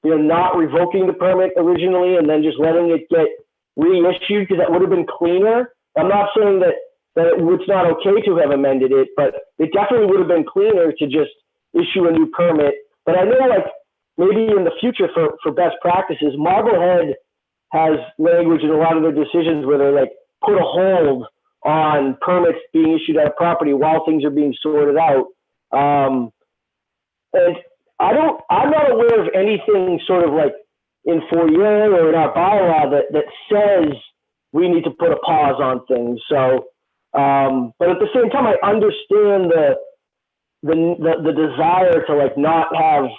S7: not revoking the permit originally and then just letting it get reissued, because that would have been cleaner. I'm not saying that it's not okay to have amended it, but it definitely would have been cleaner to just issue a new permit. But I know, like, maybe in the future for best practices, Marblehead has language in a lot of their decisions where they like put a hold on permits being issued at a property while things are being sorted out. And I'm not aware of anything sort of like in Fourier or in our bylaw that says we need to put a pause on things. So, but at the same time, I understand the desire to like not have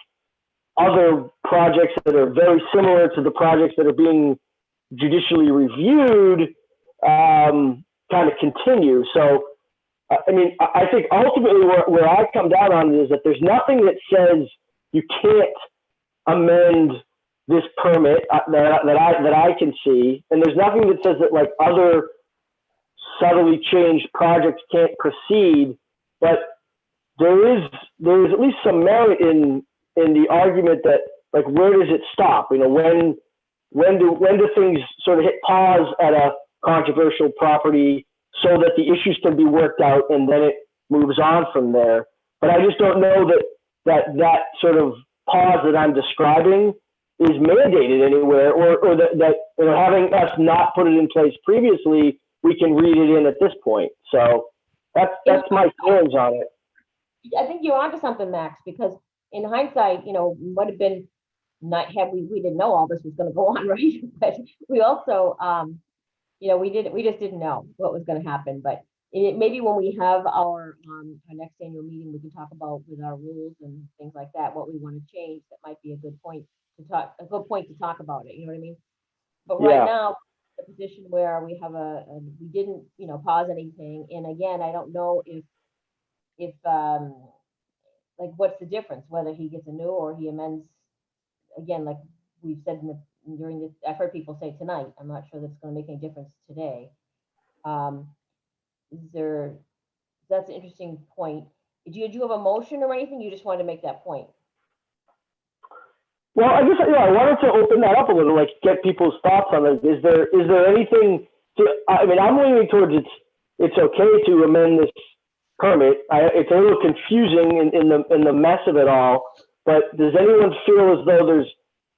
S7: other projects that are very similar to the projects that are being judicially reviewed kind of continue. So, I mean, I think ultimately where I come down on it is that there's nothing that says you can't amend this permit that I can see, and there's nothing that says that like other subtly changed projects can't proceed. But there is at least some merit in the argument that like where does it stop? When do things sort of hit pause at a controversial property so that the issues can be worked out and then it moves on from there? But I just don't know that sort of pause that I'm describing is mandated anywhere, or that having us not put it in place previously, we can read it in at this point. So that's my feelings on it.
S1: I think you're onto something, Max, because in hindsight, might have been not had we didn't know all this was going to go on, right? But we also, we just didn't know what was going to happen. But maybe when we have our next annual meeting, we can talk about with our rules and things like that, what we want to change. That might be a good point to talk about it. You know what I mean? But right now, the position where we have we didn't, pause anything. And again, I don't know if like what's the difference whether he gets a new or he amends. Again, like we've said during this, I've heard people say tonight. I'm not sure that's going to make any difference today. That's an interesting point. Do you have a motion or anything? You just wanted to make that point.
S7: Well, I guess I wanted to open that up a little, like get people's thoughts on it. Is there anything? I'm leaning towards it's okay to amend this permit. It's a little confusing in the mess of it all. But does anyone feel as though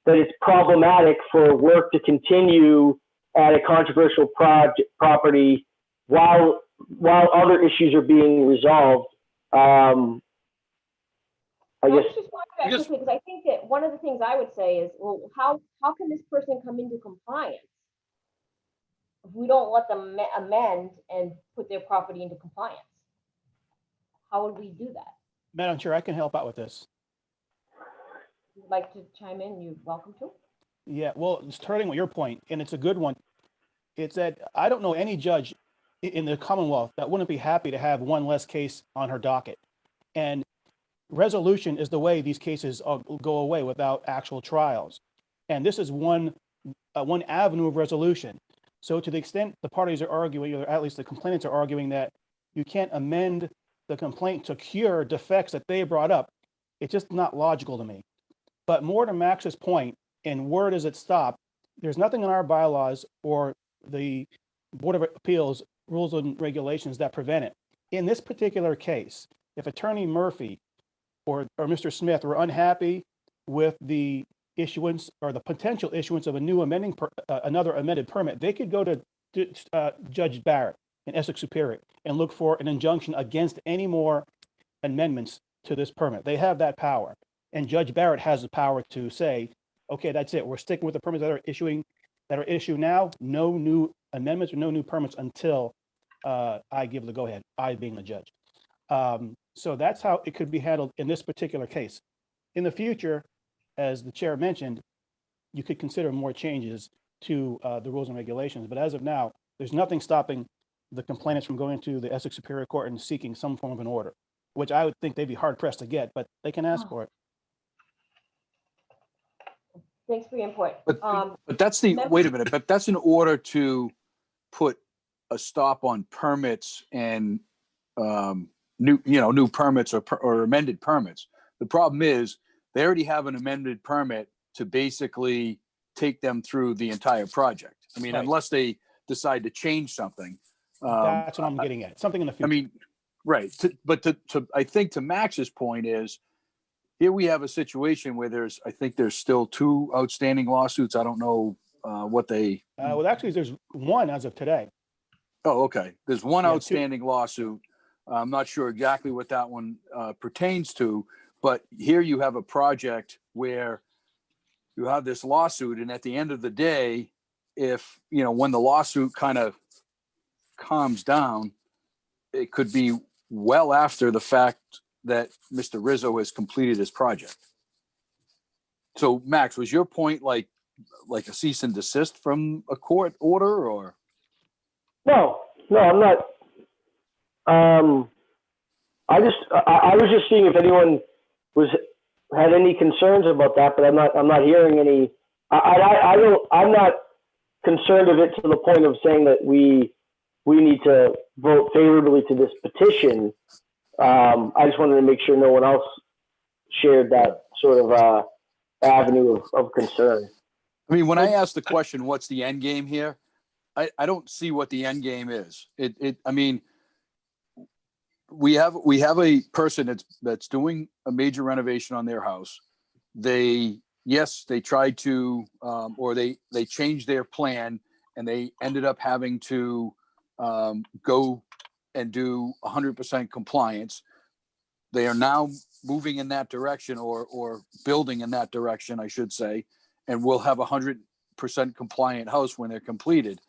S7: that it's problematic for work to continue at a controversial property while other issues are being resolved? I guess
S1: because I think that one of the things I would say is, well, how can this person come into compliance if we don't let them amend and put their property into compliance? How would we do that?
S11: Madam Chair, I can help out with this.
S1: If you'd like to chime in, you're welcome to.
S11: Yeah, well, starting with your point, and it's a good one. It's that I don't know any judge in the Commonwealth that wouldn't be happy to have one less case on her docket. And resolution is the way these cases go away without actual trials. And this is one avenue of resolution. So to the extent the parties are arguing, or at least the complainants are arguing, that you can't amend the complaint to cure defects that they brought up, it's just not logical to me. But more to Max's point, and where does it stop? There's nothing in our bylaws or the Board of Appeals rules and regulations that prevent it. In this particular case, if Attorney Murphy or Mr. Smith were unhappy with the issuance or the potential issuance of a new another amended permit, they could go to Judge Barrett in Essex Superior and look for an injunction against any more amendments to this permit. They have that power. And Judge Barrett has the power to say, okay, that's it. We're sticking with the permits that are issued now. No new amendments or no new permits until I give the go-ahead, I being the judge. So that's how it could be handled in this particular case. In the future, as the chair mentioned, you could consider more changes to the rules and regulations. But as of now, there's nothing stopping the complainants from going to the Essex Superior Court and seeking some form of an order, which I would think they'd be hard pressed to get, but they can ask for it.
S1: Thanks for your input.
S10: But that's wait a minute, but that's in order to put a stop on permits and new permits or amended permits. The problem is they already have an amended permit to basically take them through the entire project. I mean,
S11: Right.
S10: unless they decide to change something.
S11: That's what I'm getting at. Something in the future.
S10: I mean, right. I think to Max's point is, here we have a situation where I think there's still 2 outstanding lawsuits. I don't know what they.
S11: Well, actually, there's one as of today.
S10: Oh, okay. There's one
S11: Yeah, 2.
S10: outstanding lawsuit. I'm not sure exactly what that one pertains to, but here you have a project where you have this lawsuit, and at the end of the day, if when the lawsuit kind of calms down, it could be well after the fact that Mr. Rizzo has completed his project. So Max, was your point like a cease and desist from a court order, or?
S7: No, I'm not. I was just seeing if anyone had any concerns about that, but I'm not hearing any. I'm not concerned of it to the point of saying that we need to vote favorably to this petition. I just wanted to make sure no one else shared that sort of avenue of concern.
S10: I mean, when I ask the question, what's the end game here? I don't see what the end game is. I mean, we have a person that's doing a major renovation on their house. They tried to, or they changed their plan, and they ended up having to go and do 100% compliance. They are now moving in that direction, or building in that direction, I should say, and we'll have 100% compliant house when they're completed.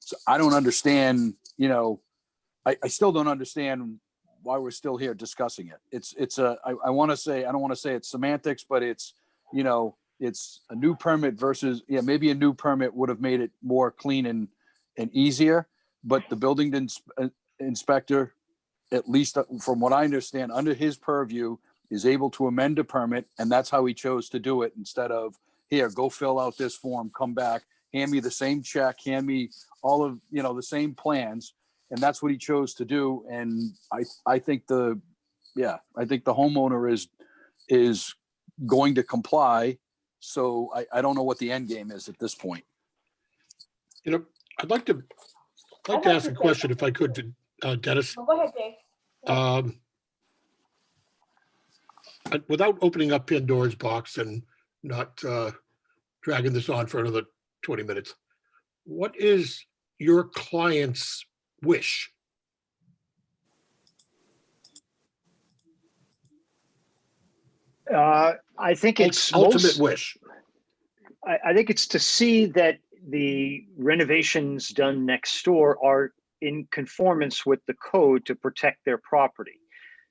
S10: So I don't understand, I still don't understand why we're still here discussing it. I want to say, I don't want to say it's semantics, but it's a new permit versus, maybe a new permit would have made it more clean and easier, but the building inspector, at least from what I understand, under his purview, is able to amend a permit, and that's how he chose to do it, instead of, here, go fill out this form, come back, hand me the same check, hand me all of, the same plans. And that's what he chose to do. And I think the homeowner is going to comply. So I don't know what the end game is at this point.
S4: I'd like to ask a question if I could to Dennis.
S1: Go ahead, Dave.
S4: Without opening up Pandora's box and not dragging this on for another 20 minutes, what is your client's wish?
S5: I think it's
S4: ultimate wish.
S5: I think it's to see that the renovations done next door are in conformance with the code to protect their property.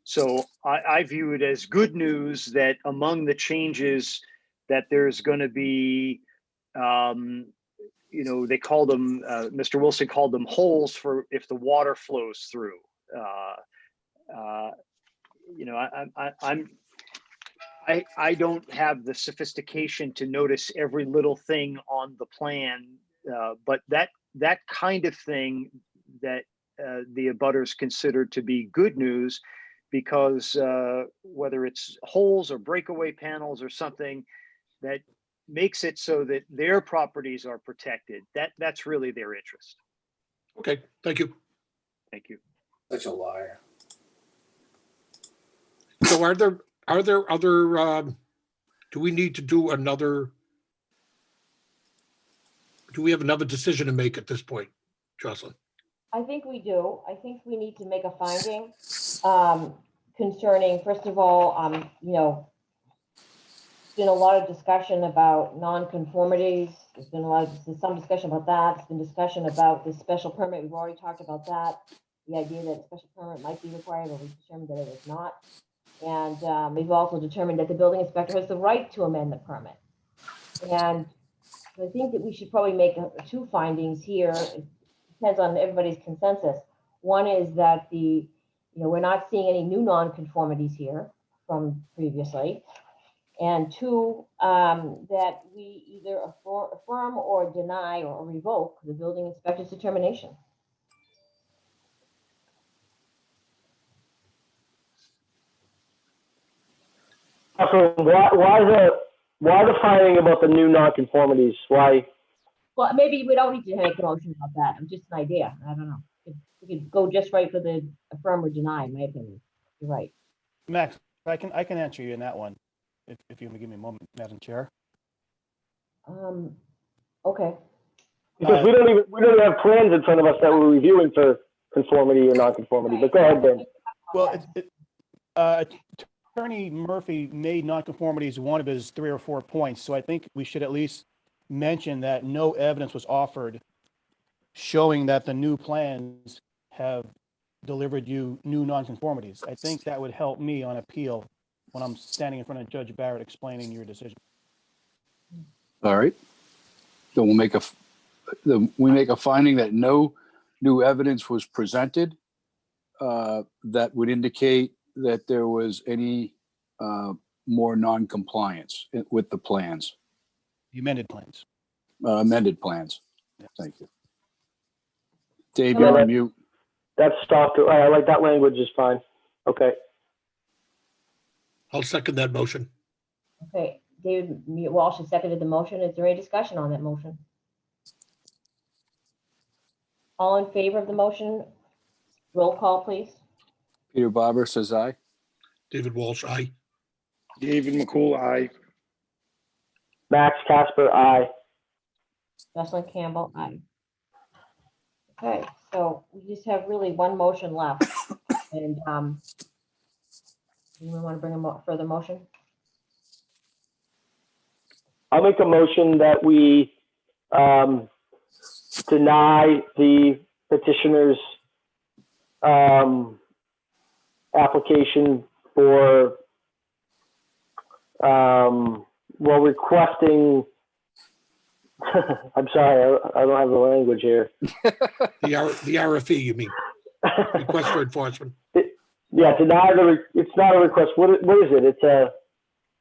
S5: So I view it as good news that among the changes that there's going to be, they call them, Mr. Wilson called them holes for if the water flows through. I don't have the sophistication to notice every little thing on the plan, but that kind of thing that the abutters consider to be good news, because whether it's holes or breakaway panels or something that makes it so that their properties are protected, that's really their interest.
S4: Okay, thank you.
S5: Thank you.
S3: Such a liar.
S4: So are there other, do we need to do another? Do we have another decision to make at this point, Jocelyn?
S1: I think we do. I think we need to make a finding concerning, first of all, you know, there's been a lot of discussion about non-conformities. There's some discussion about that. There's been discussion about the special permit. We've already talked about that. The idea that a special permit might be required, but we determined that it is not. And we've also determined that the building inspector has the right to amend the permit. And I think that we should probably make two findings here. It depends on everybody's consensus. One is that we're not seeing any new non-conformities here from previously. And two, that we either affirm or deny or revoke the building inspector's determination.
S7: So why the finding about the new nonconformities? Why?
S1: Well, maybe we don't need to make a motion about that. It's just an idea. I don't know. We could go just right for the affirm or deny, in my opinion. You're right.
S11: Max, I can answer you in that one, if you give me a moment, Madam Chair.
S1: Okay.
S7: Because we don't even have plans in front of us that we're reviewing for conformity or nonconformity. But go ahead, Ben.
S11: Well, Attorney Murphy made nonconformities one of his 3 or 4 points, so I think we should at least mention that no evidence was offered showing that the new plans have delivered you new nonconformities. I think that would help me on appeal when I'm standing in front of Judge Barrett explaining your decision.
S10: All right. So we make a finding that no new evidence was presented that would indicate that there was any more non-compliance with the plans.
S11: The amended plans.
S10: Amended plans.
S11: Yeah.
S10: Thank you. Dave, you're on mute.
S7: That's stopped. I like that language is fine. Okay.
S4: I'll second that motion.
S1: Okay. David Walsh has seconded the motion. Is there any discussion on that motion? All in favor of the motion? Roll call, please.
S10: Peter Barber says aye.
S4: David Walsh, aye.
S13: David McCool, aye.
S7: Max Casper, aye.
S1: Jocelyn Campbell, aye. Okay, so we just have really one motion left. And anyone want to bring a further motion?
S7: I'll make a motion that we deny the petitioner's application for requesting. I'm sorry, I don't have the language here.
S4: The RFE, you mean? Request for enforcement.
S7: Yeah, deny it's not a request. What is it? It's a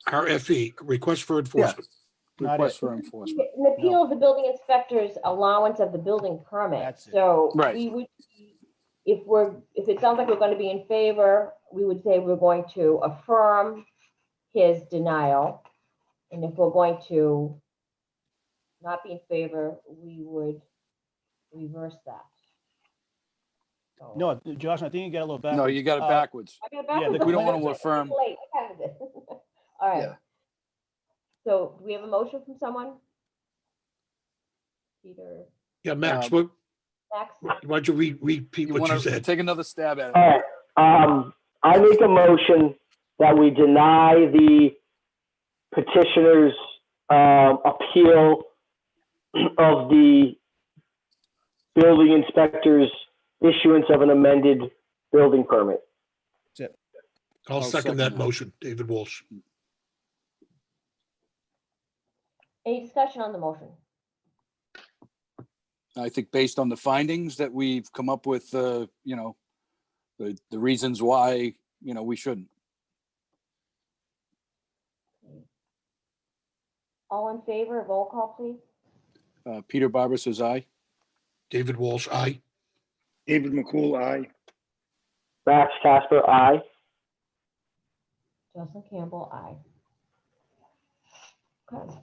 S4: RFE, request for enforcement.
S11: Not
S10: Request
S11: it.
S10: for enforcement.
S1: An appeal of the building inspector's allowance of the building permit.
S11: That's it.
S1: So
S10: Right.
S1: we would, if it sounds like we're going to be in favor, we would say we're going to affirm his denial. And if we're going to not be in favor, we would reverse that. So-
S11: No, Josh, I think you got a little backwards.
S10: No, you got it backwards.
S1: I got it
S11: Yeah,
S1: backwards.
S11: we don't
S10: want to affirm.
S1: Late. I got it. All right.
S10: Yeah.
S1: So do we have a motion from someone? Peter,
S4: Yeah, Max,
S10: Um,
S1: Max?
S4: why don't you repeat
S10: You
S4: what you
S10: want to
S4: said?
S10: take another stab at it?
S7: all right. I make a motion that we deny the petitioner's appeal of the building inspector's issuance of an amended building permit.
S11: That's it.
S4: I'll second that motion, David Walsh.
S1: Any discussion on the motion?
S10: I think based on the findings that we've come up with, the reasons why, we shouldn't.
S1: All in favor, roll call, please.
S10: Peter Barber says aye.
S4: David Walsh, aye.
S13: David McCool, aye.
S7: Max Casper, aye.
S1: Jocelyn Campbell, aye. Okay.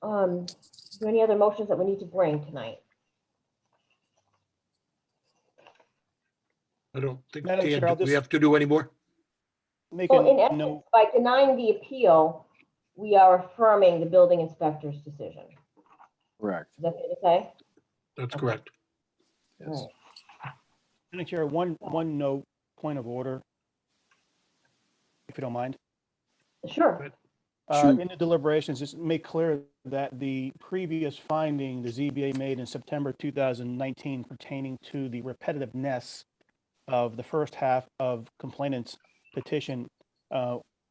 S1: Is there any other motions that we need to bring tonight?
S4: I don't think
S11: Madam Chair, I'll
S4: we
S11: just
S4: have to do any more.
S11: make
S1: Well, in
S11: a
S1: essence,
S11: note.
S1: by denying the appeal, we are affirming the building inspector's decision.
S10: Correct.
S1: Is that fair to say?
S4: That's
S1: Okay.
S4: correct.
S10: Yes.
S1: Right.
S11: Madam Chair, one note, point of order, if you don't mind.
S1: Sure.
S10: Shoot.
S11: In the deliberations, just make clear that the previous finding the ZBA made in September 2019 pertaining to the repetitiveness of the first half of complainant's petition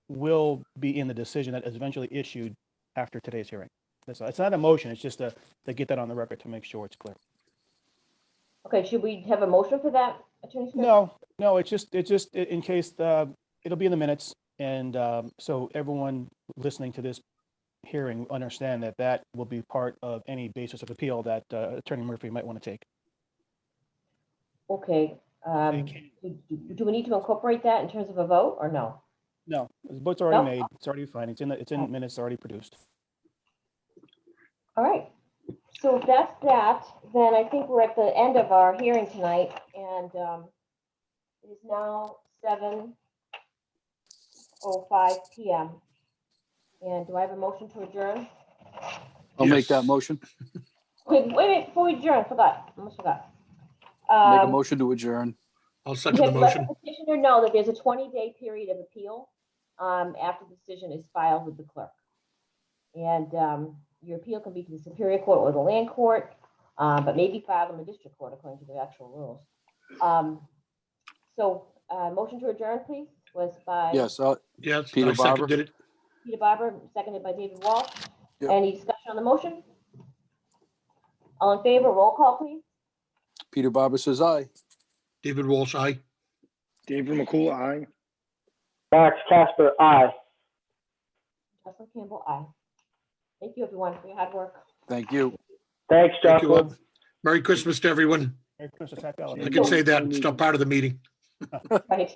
S11: will be in the decision that is eventually issued after today's hearing. That's all. It's not a motion, it's just to get that on the record to make sure it's clear.
S1: Okay, should we have a motion for that, Attorney Smith?
S11: No, it's just in case it'll be in the minutes. And so everyone listening to this hearing understand that that will be part of any basis of appeal that Attorney Murphy might want to take.
S1: Okay. Do we need to incorporate that in terms of a vote or no?
S11: No, the vote's already
S1: No?
S11: made. It's already fine. It's in minutes already produced.
S1: All right. So if that's that, then I think we're at the end of our hearing tonight, and it is now 7:05 p.m. And do I have a motion to adjourn?
S10: I'll make
S4: Yes.
S10: that motion.
S1: Wait a minute, before we adjourn, almost forgot.
S10: Make a motion to adjourn.
S4: I'll
S1: We
S4: second
S1: have
S4: the
S1: to let
S4: motion.
S1: the petitioner know that there's a 20-day period of appeal after the decision is filed with the clerk. And your appeal can be to the Superior Court or the Land Court, but may be filed in the District Court according to the actual rules. Motion to adjourn, please, was by
S10: Yes,
S4: Yes,
S10: Peter
S4: I seconded
S10: Barber.
S4: it.
S1: Peter Barber, seconded by David Walsh.
S10: Yep.
S1: Any discussion on the motion? All in favor, roll call, please.
S10: Peter Barber says aye.
S4: David Walsh, aye.
S13: David McCool, aye.
S7: Max Casper, aye.
S1: Jocelyn Campbell, aye. Thank you, everyone, for your hard work.
S10: Thank you.
S7: Thanks,
S4: Thank you all.
S7: Jocelyn.
S4: Merry Christmas to everyone.
S11: Merry Christmas, happy holidays.
S4: I can say that and still part of the meeting.
S1: Right.